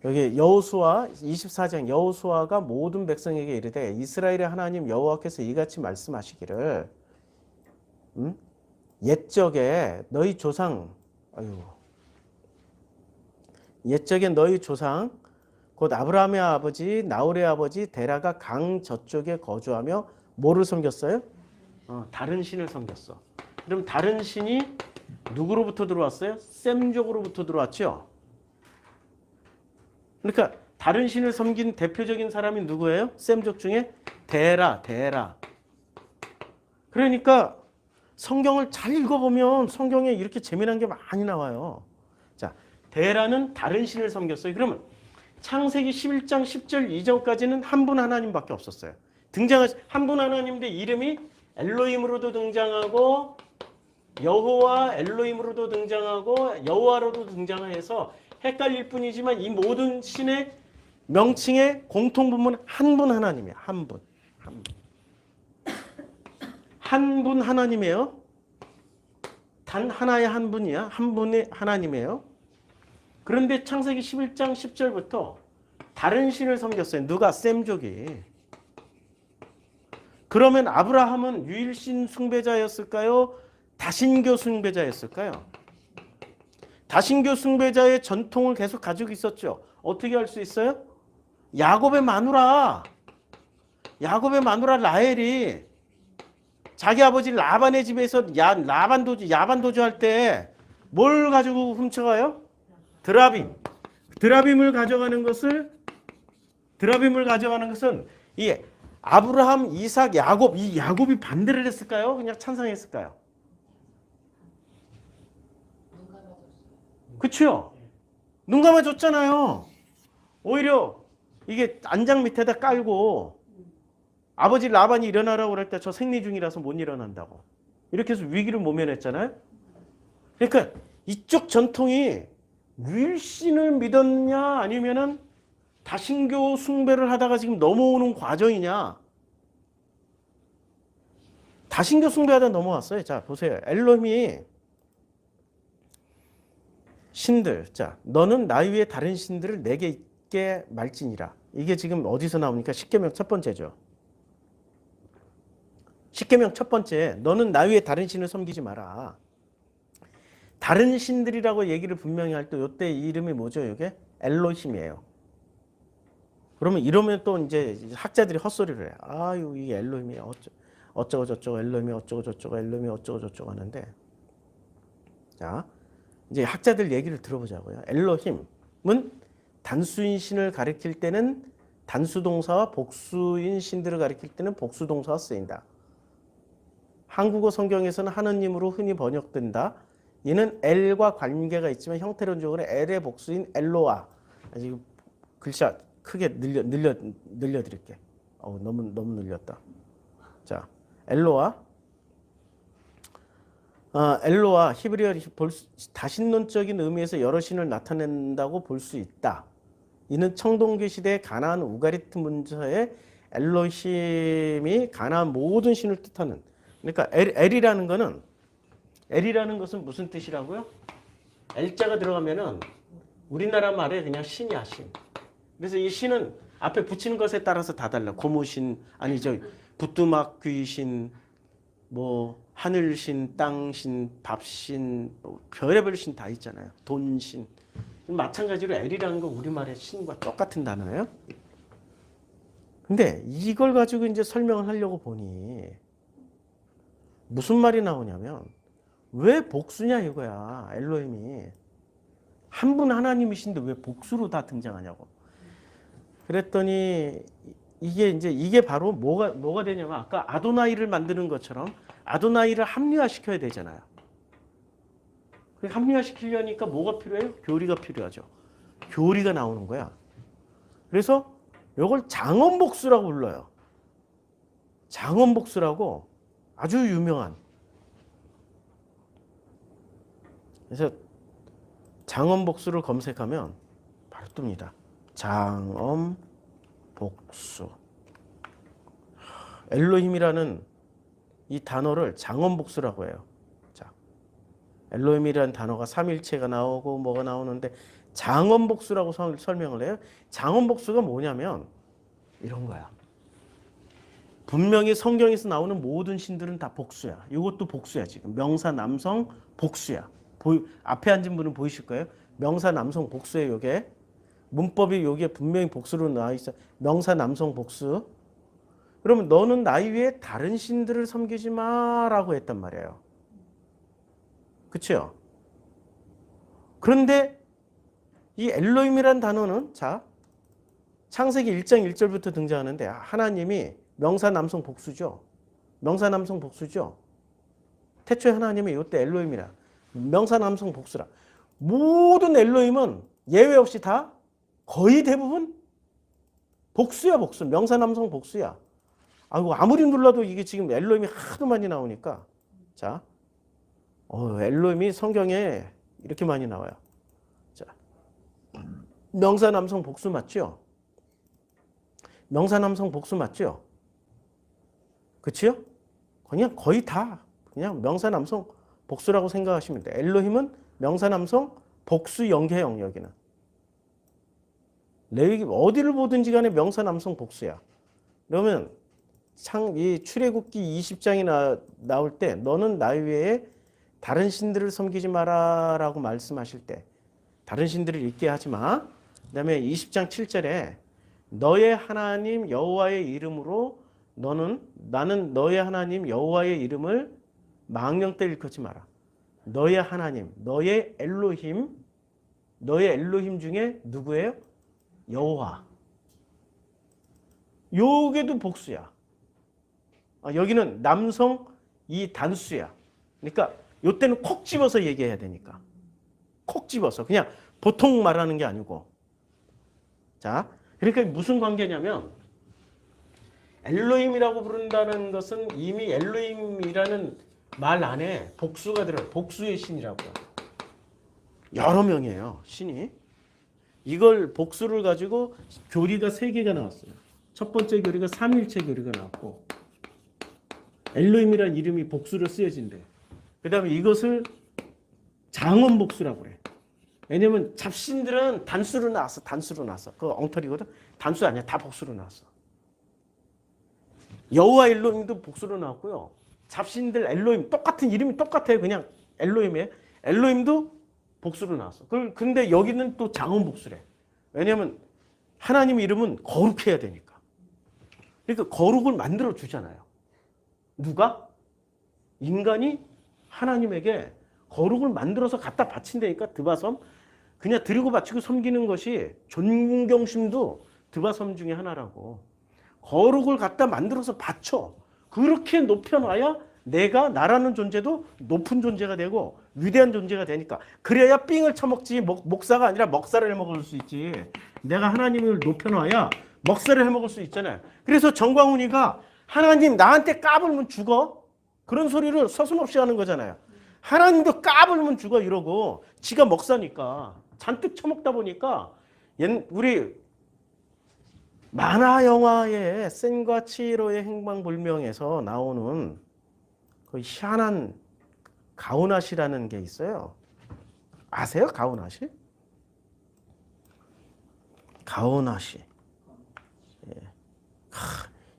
여기 여호수아 24장 여호수아가 모든 백성에게 이르되 이스라엘의 하나님 여호와께서 이같이 말씀하시기를 옛적에 너희 조상 곧 아브라함의 아버지 나홀의 아버지 데라가 강 저쪽에 거주하며 뭐를 섬겼어요? 다른 신을 섬겼어. 그럼 다른 신이 누구로부터 들어왔어요? 셈족으로부터 들어왔죠. 그러니까 다른 신을 섬긴 대표적인 사람이 누구예요? 셈족 중에 데라. 그러니까 성경을 잘 읽어보면 성경에 이렇게 재미난 게 많이 나와요. 자, 데라는 다른 신을 섬겼어요. 그러면 창세기 11장 10절 이전까지는 한 분 하나님밖에 없었어요. 등장하신 한 분 하나님인데 이름이 엘로힘으로도 등장하고 여호와 엘로힘으로도 등장하고 여호와로도 등장해서 헷갈릴 뿐이지만 이 모든 신의 명칭의 공통분모는 한 분 하나님이에요. 한 분. 한 분 하나님이에요. 단 하나의 한 분이야. 한 분의 하나님이에요. 그런데 창세기 11장 10절부터 다른 신을 섬겼어요. 누가? 셈족이. 그러면 아브라함은 유일신 숭배자였을까요? 다신교 숭배자였을까요? 다신교 숭배자의 전통을 계속 가지고 있었죠. 어떻게 할 수 있어요? 야곱의 마누라 라헬이 자기 아버지 라반의 집에서 야반도주 할 때 뭘 가지고 훔쳐가요? 드라빔을 가져가는 것은 이 아브라함, 이삭, 야곱, 이 야곱이 반대를 했을까요? 그냥 찬성했을까요? 그렇죠? 눈 감아줬잖아요. 오히려 이게 안장 밑에다 깔고 아버지 라반이 일어나라고 그럴 때 저 생리 중이라서 못 일어난다고. 이렇게 해서 위기를 모면했잖아요. 그러니까 이쪽 전통이 유일신을 믿었냐 아니면은 다신교 숭배를 하다가 지금 넘어오는 과정이냐. 다신교 숭배하다 넘어왔어요. 자, 보세요. 엘롬이 신들. 자, 너는 나 위에 다른 신들을 내게 있게 말지니라. 이게 지금 어디서 나오니까 십계명 첫 번째죠. 십계명 첫 번째. 너는 나 위에 다른 신을 섬기지 마라. 다른 신들이라고 얘기를 분명히 할 때 이때 이름이 뭐죠? 이게 엘로힘이에요. 그러면 이러면 또 이제 학자들이 헛소리를 해요. 아유, 이게 엘로힘이 어쩌고 저쩌고 엘로힘이 어쩌고 저쩌고 엘로힘이 어쩌고 저쩌고 하는데, 자, 이제 학자들 얘기를 들어보자고요. 엘로힘은 단수인 신을 가리킬 때는 단수동사와 복수인 신들을 가리킬 때는 복수동사가 쓰인다. 한국어 성경에서는 하느님으로 흔히 번역된다. 이는 엘과 관계가 있지만 형태론적으로 엘의 복수인 엘로아. 지금 글씨 크게 늘려드릴게. 너무 늘렸다. 자, 엘로아. 엘로아 히브리어 다신론적인 의미에서 여러 신을 나타낸다고 볼 수 있다. 이는 청동기 시대 가나안 우가리트 문서에 엘로힘이 가나안 모든 신을 뜻하는. 그러니까 엘이라는 것은 무슨 뜻이라고요? 엘자가 들어가면은 우리나라 말에 그냥 신이야, 신. 그래서 이 신은 앞에 붙이는 것에 따라서 다 달라. 고무신, 부뚜막 귀신, 뭐 하늘신, 땅신, 밥신, 별의별 신 다 있잖아요. 돈신. 마찬가지로 엘이라는 건 우리말의 신과 똑같은 단어예요. 근데 이걸 가지고 이제 설명을 하려고 보니 무슨 말이 나오냐면 왜 복수냐 이거야. 엘로힘이 한 분 하나님이신데 왜 복수로 다 등장하냐고. 그랬더니 이게 바로 뭐가 되냐면 아까 아도나이를 만드는 것처럼 아도나이를 합리화시켜야 되잖아요. 합리화시키려니까 뭐가 필요해요? 교리가 필요하죠. 교리가 나오는 거야. 그래서 이걸 장엄복수라고 불러요. 장엄복수라고 아주 유명한. 그래서 장엄복수를 검색하면 바로 뜹니다. 장엄복수. 엘로힘이라는 이 단어를 장엄복수라고 해요. 자, 엘로힘이라는 단어가 삼일체가 나오고 뭐가 나오는데 장엄복수라고 설명을 해요. 장엄복수가 뭐냐면 이런 거야. 분명히 성경에서 나오는 모든 신들은 다 복수야. 이것도 복수야. 지금 명사 남성 복수야. 앞에 앉은 분은 보이실 거예요. 명사 남성 복수예요. 이게 문법이 여기에 분명히 복수로 나와 있어. 명사 남성 복수. 그러면 너는 나 위에 다른 신들을 섬기지 마라고 했단 말이에요. 그렇죠? 그런데 이 엘로힘이란 단어는 자 창세기 1장 1절부터 등장하는데 하나님이 명사 남성 복수죠. 명사 남성 복수죠. 태초에 하나님이 이때 엘로힘이라. 명사 남성 복수라. 모든 엘로힘은 예외 없이 다 거의 대부분 복수야, 복수. 명사 남성 복수야. 아이고, 아무리 눌러도 이게 지금 엘로힘이 하도 많이 나오니까. 자, 엘로힘이 성경에 이렇게 많이 나와요. 자, 명사 남성 복수 맞죠? 명사 남성 복수 맞죠? 그치요? 그냥 거의 다 그냥 명사 남성 복수라고 생각하시면 돼요. 엘로힘은 명사 남성 복수 영계형 여기는. 레위기 어디를 보든지 간에 명사 남성 복수야. 그러면 이 출애굽기 20장이 나올 때 너는 나 외에 다른 신들을 섬기지 마라라고 말씀하실 때 다른 신들을 잊게 하지 마. 그다음에 20장 7절에 너의 하나님 여호와의 이름으로 나는 너의 하나님 여호와의 이름을 망령 때 일컫지 마라. 너의 하나님, 너의 엘로힘 중에 누구예요? 여호와. 요게도 복수야. 여기는 남성 이 단수야. 그러니까 요때는 콕 집어서 얘기해야 되니까. 콕 집어서. 그냥 보통 말하는 게 아니고. 자, 그러니까 무슨 관계냐면 엘로힘이라고 부른다는 것은 이미 엘로힘이라는 말 안에 복수가 들어요. 복수의 신이라고요. 여러 명이에요. 신이. 이걸 복수를 가지고 교리가 3개가 나왔어요. 첫 번째 교리가 삼위일체 교리가 나왔고 엘로힘이라는 이름이 복수로 쓰여진대. 그 다음에 이것을 장원복수라고 그래. 왜냐면 잡신들은 단수로 나왔어. 단수로 나왔어. 그거 엉터리거든. 단수 아니야. 다 복수로 나왔어. 여호와 엘로힘도 복수로 나왔고요. 잡신들 엘로힘 똑같은 이름이 똑같아요. 그냥 엘로힘이에요. 엘로힘도 복수로 나왔어. 근데 여기는 또 장원복수래. 왜냐면 하나님 이름은 거룩해야 되니까. 그러니까 거룩을 만들어 주잖아요. 누가? 인간이 하나님에게 거룩을 만들어서 갖다 바친다니까. 드바섬. 그냥 드리고 바치고 섬기는 것이 존경심도 드바섬 중에 하나라고. 거룩을 갖다 만들어서 바쳐. 그렇게 높여놔야 내가 나라는 존재도 높은 존재가 되고 위대한 존재가 되니까. 그래야 삥을 쳐먹지 목사가 아니라 먹사를 해먹을 수 있지. 내가 하나님을 높여놔야 먹사를 해먹을 수 있잖아요. 그래서 정광훈이가 하나님 나한테 까불면 죽어. 그런 소리를 서슴없이 하는 거잖아요. 하나님도 까불면 죽어 이러고 지가 먹사니까 잔뜩 쳐먹다 보니까 우리 만화 영화의 센과 치히로의 행방불명에서 나오는 그 희한한 가오나시라는 게 있어요. 아세요? 가오나시? 가오나시. 예.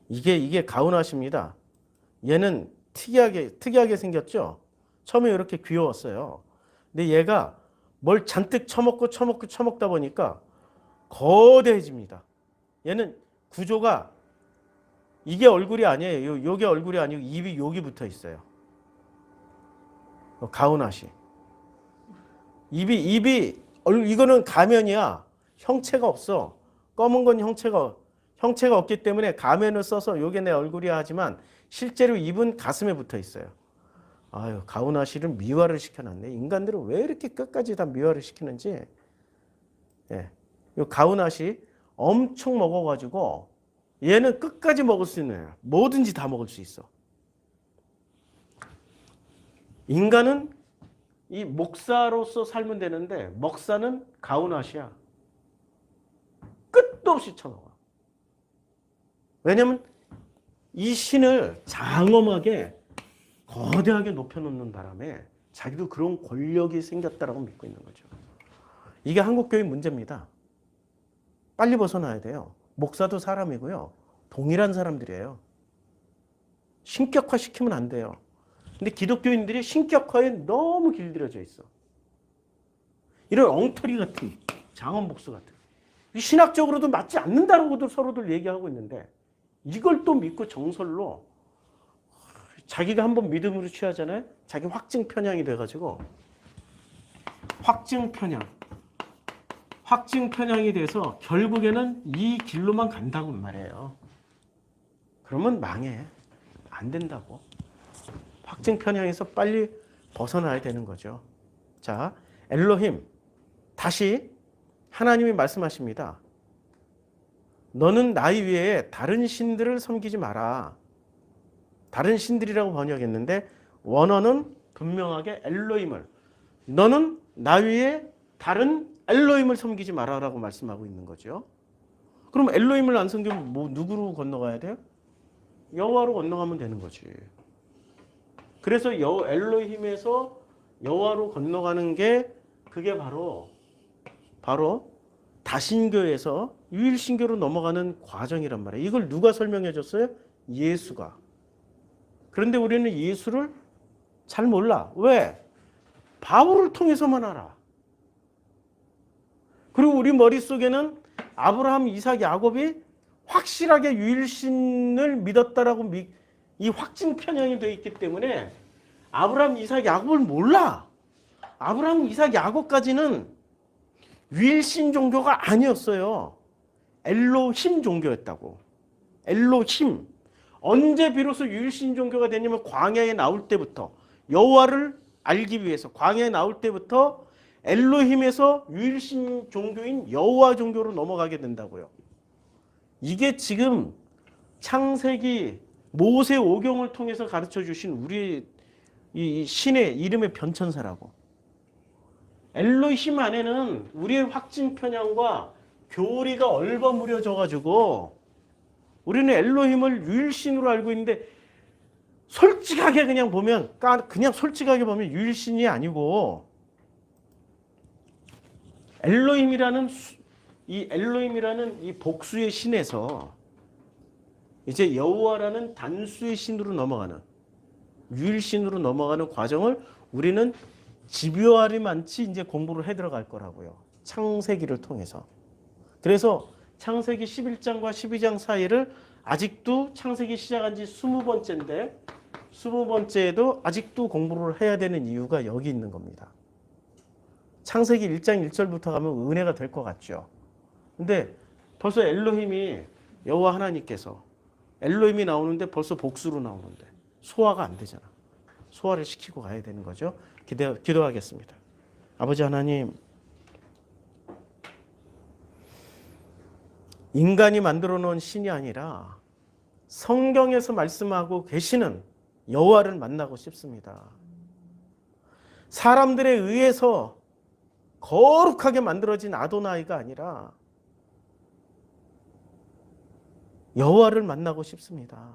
이게 가오나시입니다. 얘는 특이하게 생겼죠? 처음에 이렇게 귀여웠어요. 근데 얘가 뭘 잔뜩 처먹다 보니까 거대해집니다. 얘는 구조가 이게 얼굴이 아니에요. 요게 얼굴이 아니고 입이 여기 붙어 있어요. 가오나시. 이거는 가면이야. 형체가 없어. 검은 건 형체가 없기 때문에 가면을 써서 요게 내 얼굴이야 하지만 실제로 입은 가슴에 붙어 있어요. 아유, 가오나시를 미화를 시켜놨네. 인간들은 왜 이렇게 끝까지 다 미화를 시키는지. 예. 요 가오나시 엄청 먹어가지고 얘는 끝까지 먹을 수 있는 애야. 뭐든지 다 먹을 수 있어. 인간은 이 목사로서 살면 되는데 먹사는 가오나시야. 끝도 없이 쳐먹어. 왜냐면 이 신을 장엄하게 거대하게 높여놓는 바람에 자기도 그런 권력이 생겼다라고 믿고 있는 거죠. 이게 한국교회 문제입니다. 빨리 벗어나야 돼요. 목사도 사람이고요. 동일한 사람들이에요. 신격화 시키면 안 돼요. 근데 기독교인들이 신격화에 너무 길들여져 있어. 이런 엉터리 같은 장원복수 같은. 신학적으로도 맞지 않는다고도 서로들 얘기하고 있는데 이걸 또 믿고 정설로 자기가 한번 믿음으로 취하잖아요. 자기 확증 편향이 돼가지고 확증 편향이 돼서 결국에는 이 길로만 간다고 말해요. 그러면 망해. 안 된다고. 확증 편향에서 빨리 벗어나야 되는 거죠. 자, 엘로힘. 다시 하나님이 말씀하십니다. 너는 나 외에 다른 신들을 섬기지 마라. 다른 신들이라고 번역했는데 원어는 분명하게 엘로힘을. 너는 나 외에 다른 엘로힘을 섬기지 마라라고 말씀하고 있는 거죠. 그럼 엘로힘을 안 섬기면 뭐 누구로 건너가야 돼요? 여호와로 건너가면 되는 거지. 그래서 엘로힘에서 여호와로 건너가는 게 그게 바로 다신교에서 유일신교로 넘어가는 과정이란 말이에요. 이걸 누가 설명해 줬어요? 예수가. 그런데 우리는 예수를 잘 몰라. 왜? 바울을 통해서만 알아. 그리고 우리 머릿속에는 아브라함, 이삭, 야곱이 확실하게 유일신을 믿었다라고 이 확증 편향이 되어 있기 때문에 아브라함, 이삭, 야곱을 몰라. 아브라함, 이삭, 야곱까지는 유일신 종교가 아니었어요. 엘로힘 종교였다고. 엘로힘. 언제 비로소 유일신 종교가 되냐면 광야에 나올 때부터 여호와를 알기 위해서 광야에 나올 때부터 엘로힘에서 유일신 종교인 여호와 종교로 넘어가게 된다고요. 이게 지금 창세기 모세 오경을 통해서 가르쳐 주신 우리 이 신의 이름의 변천사라고. 엘로힘 안에는 우리의 확증 편향과 교리가 얼버무려져 가지고 우리는 엘로힘을 유일신으로 알고 있는데 솔직하게 그냥 보면 유일신이 아니고 엘로힘이라는 이 복수의 신에서 이제 여호와라는 단수의 신으로 넘어가는 유일신으로 넘어가는 과정을 우리는 집요하리만치 이제 공부를 해 들어갈 거라고요. 창세기를 통해서. 그래서 창세기 11장과 12장 사이를 아직도 창세기 시작한 지 20번째인데 20번째에도 아직도 공부를 해야 되는 이유가 여기 있는 겁니다. 창세기 1장 1절부터 가면 은혜가 될 것 같죠. 근데 벌써 엘로힘이 여호와 하나님께서 엘로힘이 나오는데 벌써 복수로 나오는데 소화가 안 되잖아. 소화를 시키고 가야 되는 거죠. 기도하겠습니다. 아버지 하나님, 인간이 만들어 놓은 신이 아니라 성경에서 말씀하고 계시는 여호와를 만나고 싶습니다. 사람들에 의해서 거룩하게 만들어진 아도나이가 아니라 여호와를 만나고 싶습니다.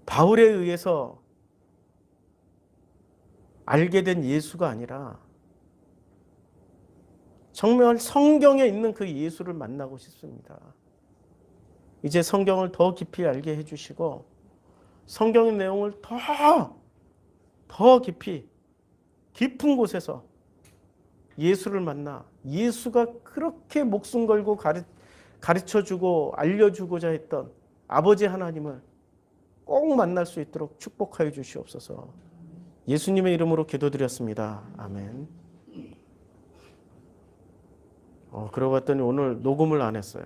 바울에 의해서 알게 된 예수가 아니라 정말 성경에 있는 그 예수를 만나고 싶습니다. 이제 성경을 더 깊이 알게 해주시고 성경의 내용을 더 깊은 곳에서 예수를 만나 예수가 그렇게 목숨 걸고 가르쳐주고 알려주고자 했던 아버지 하나님을 꼭 만날 수 있도록 축복하여 주시옵소서. 예수님의 이름으로 기도드렸습니다. 아멘. 그러고 봤더니 오늘 녹음을 안 했어요.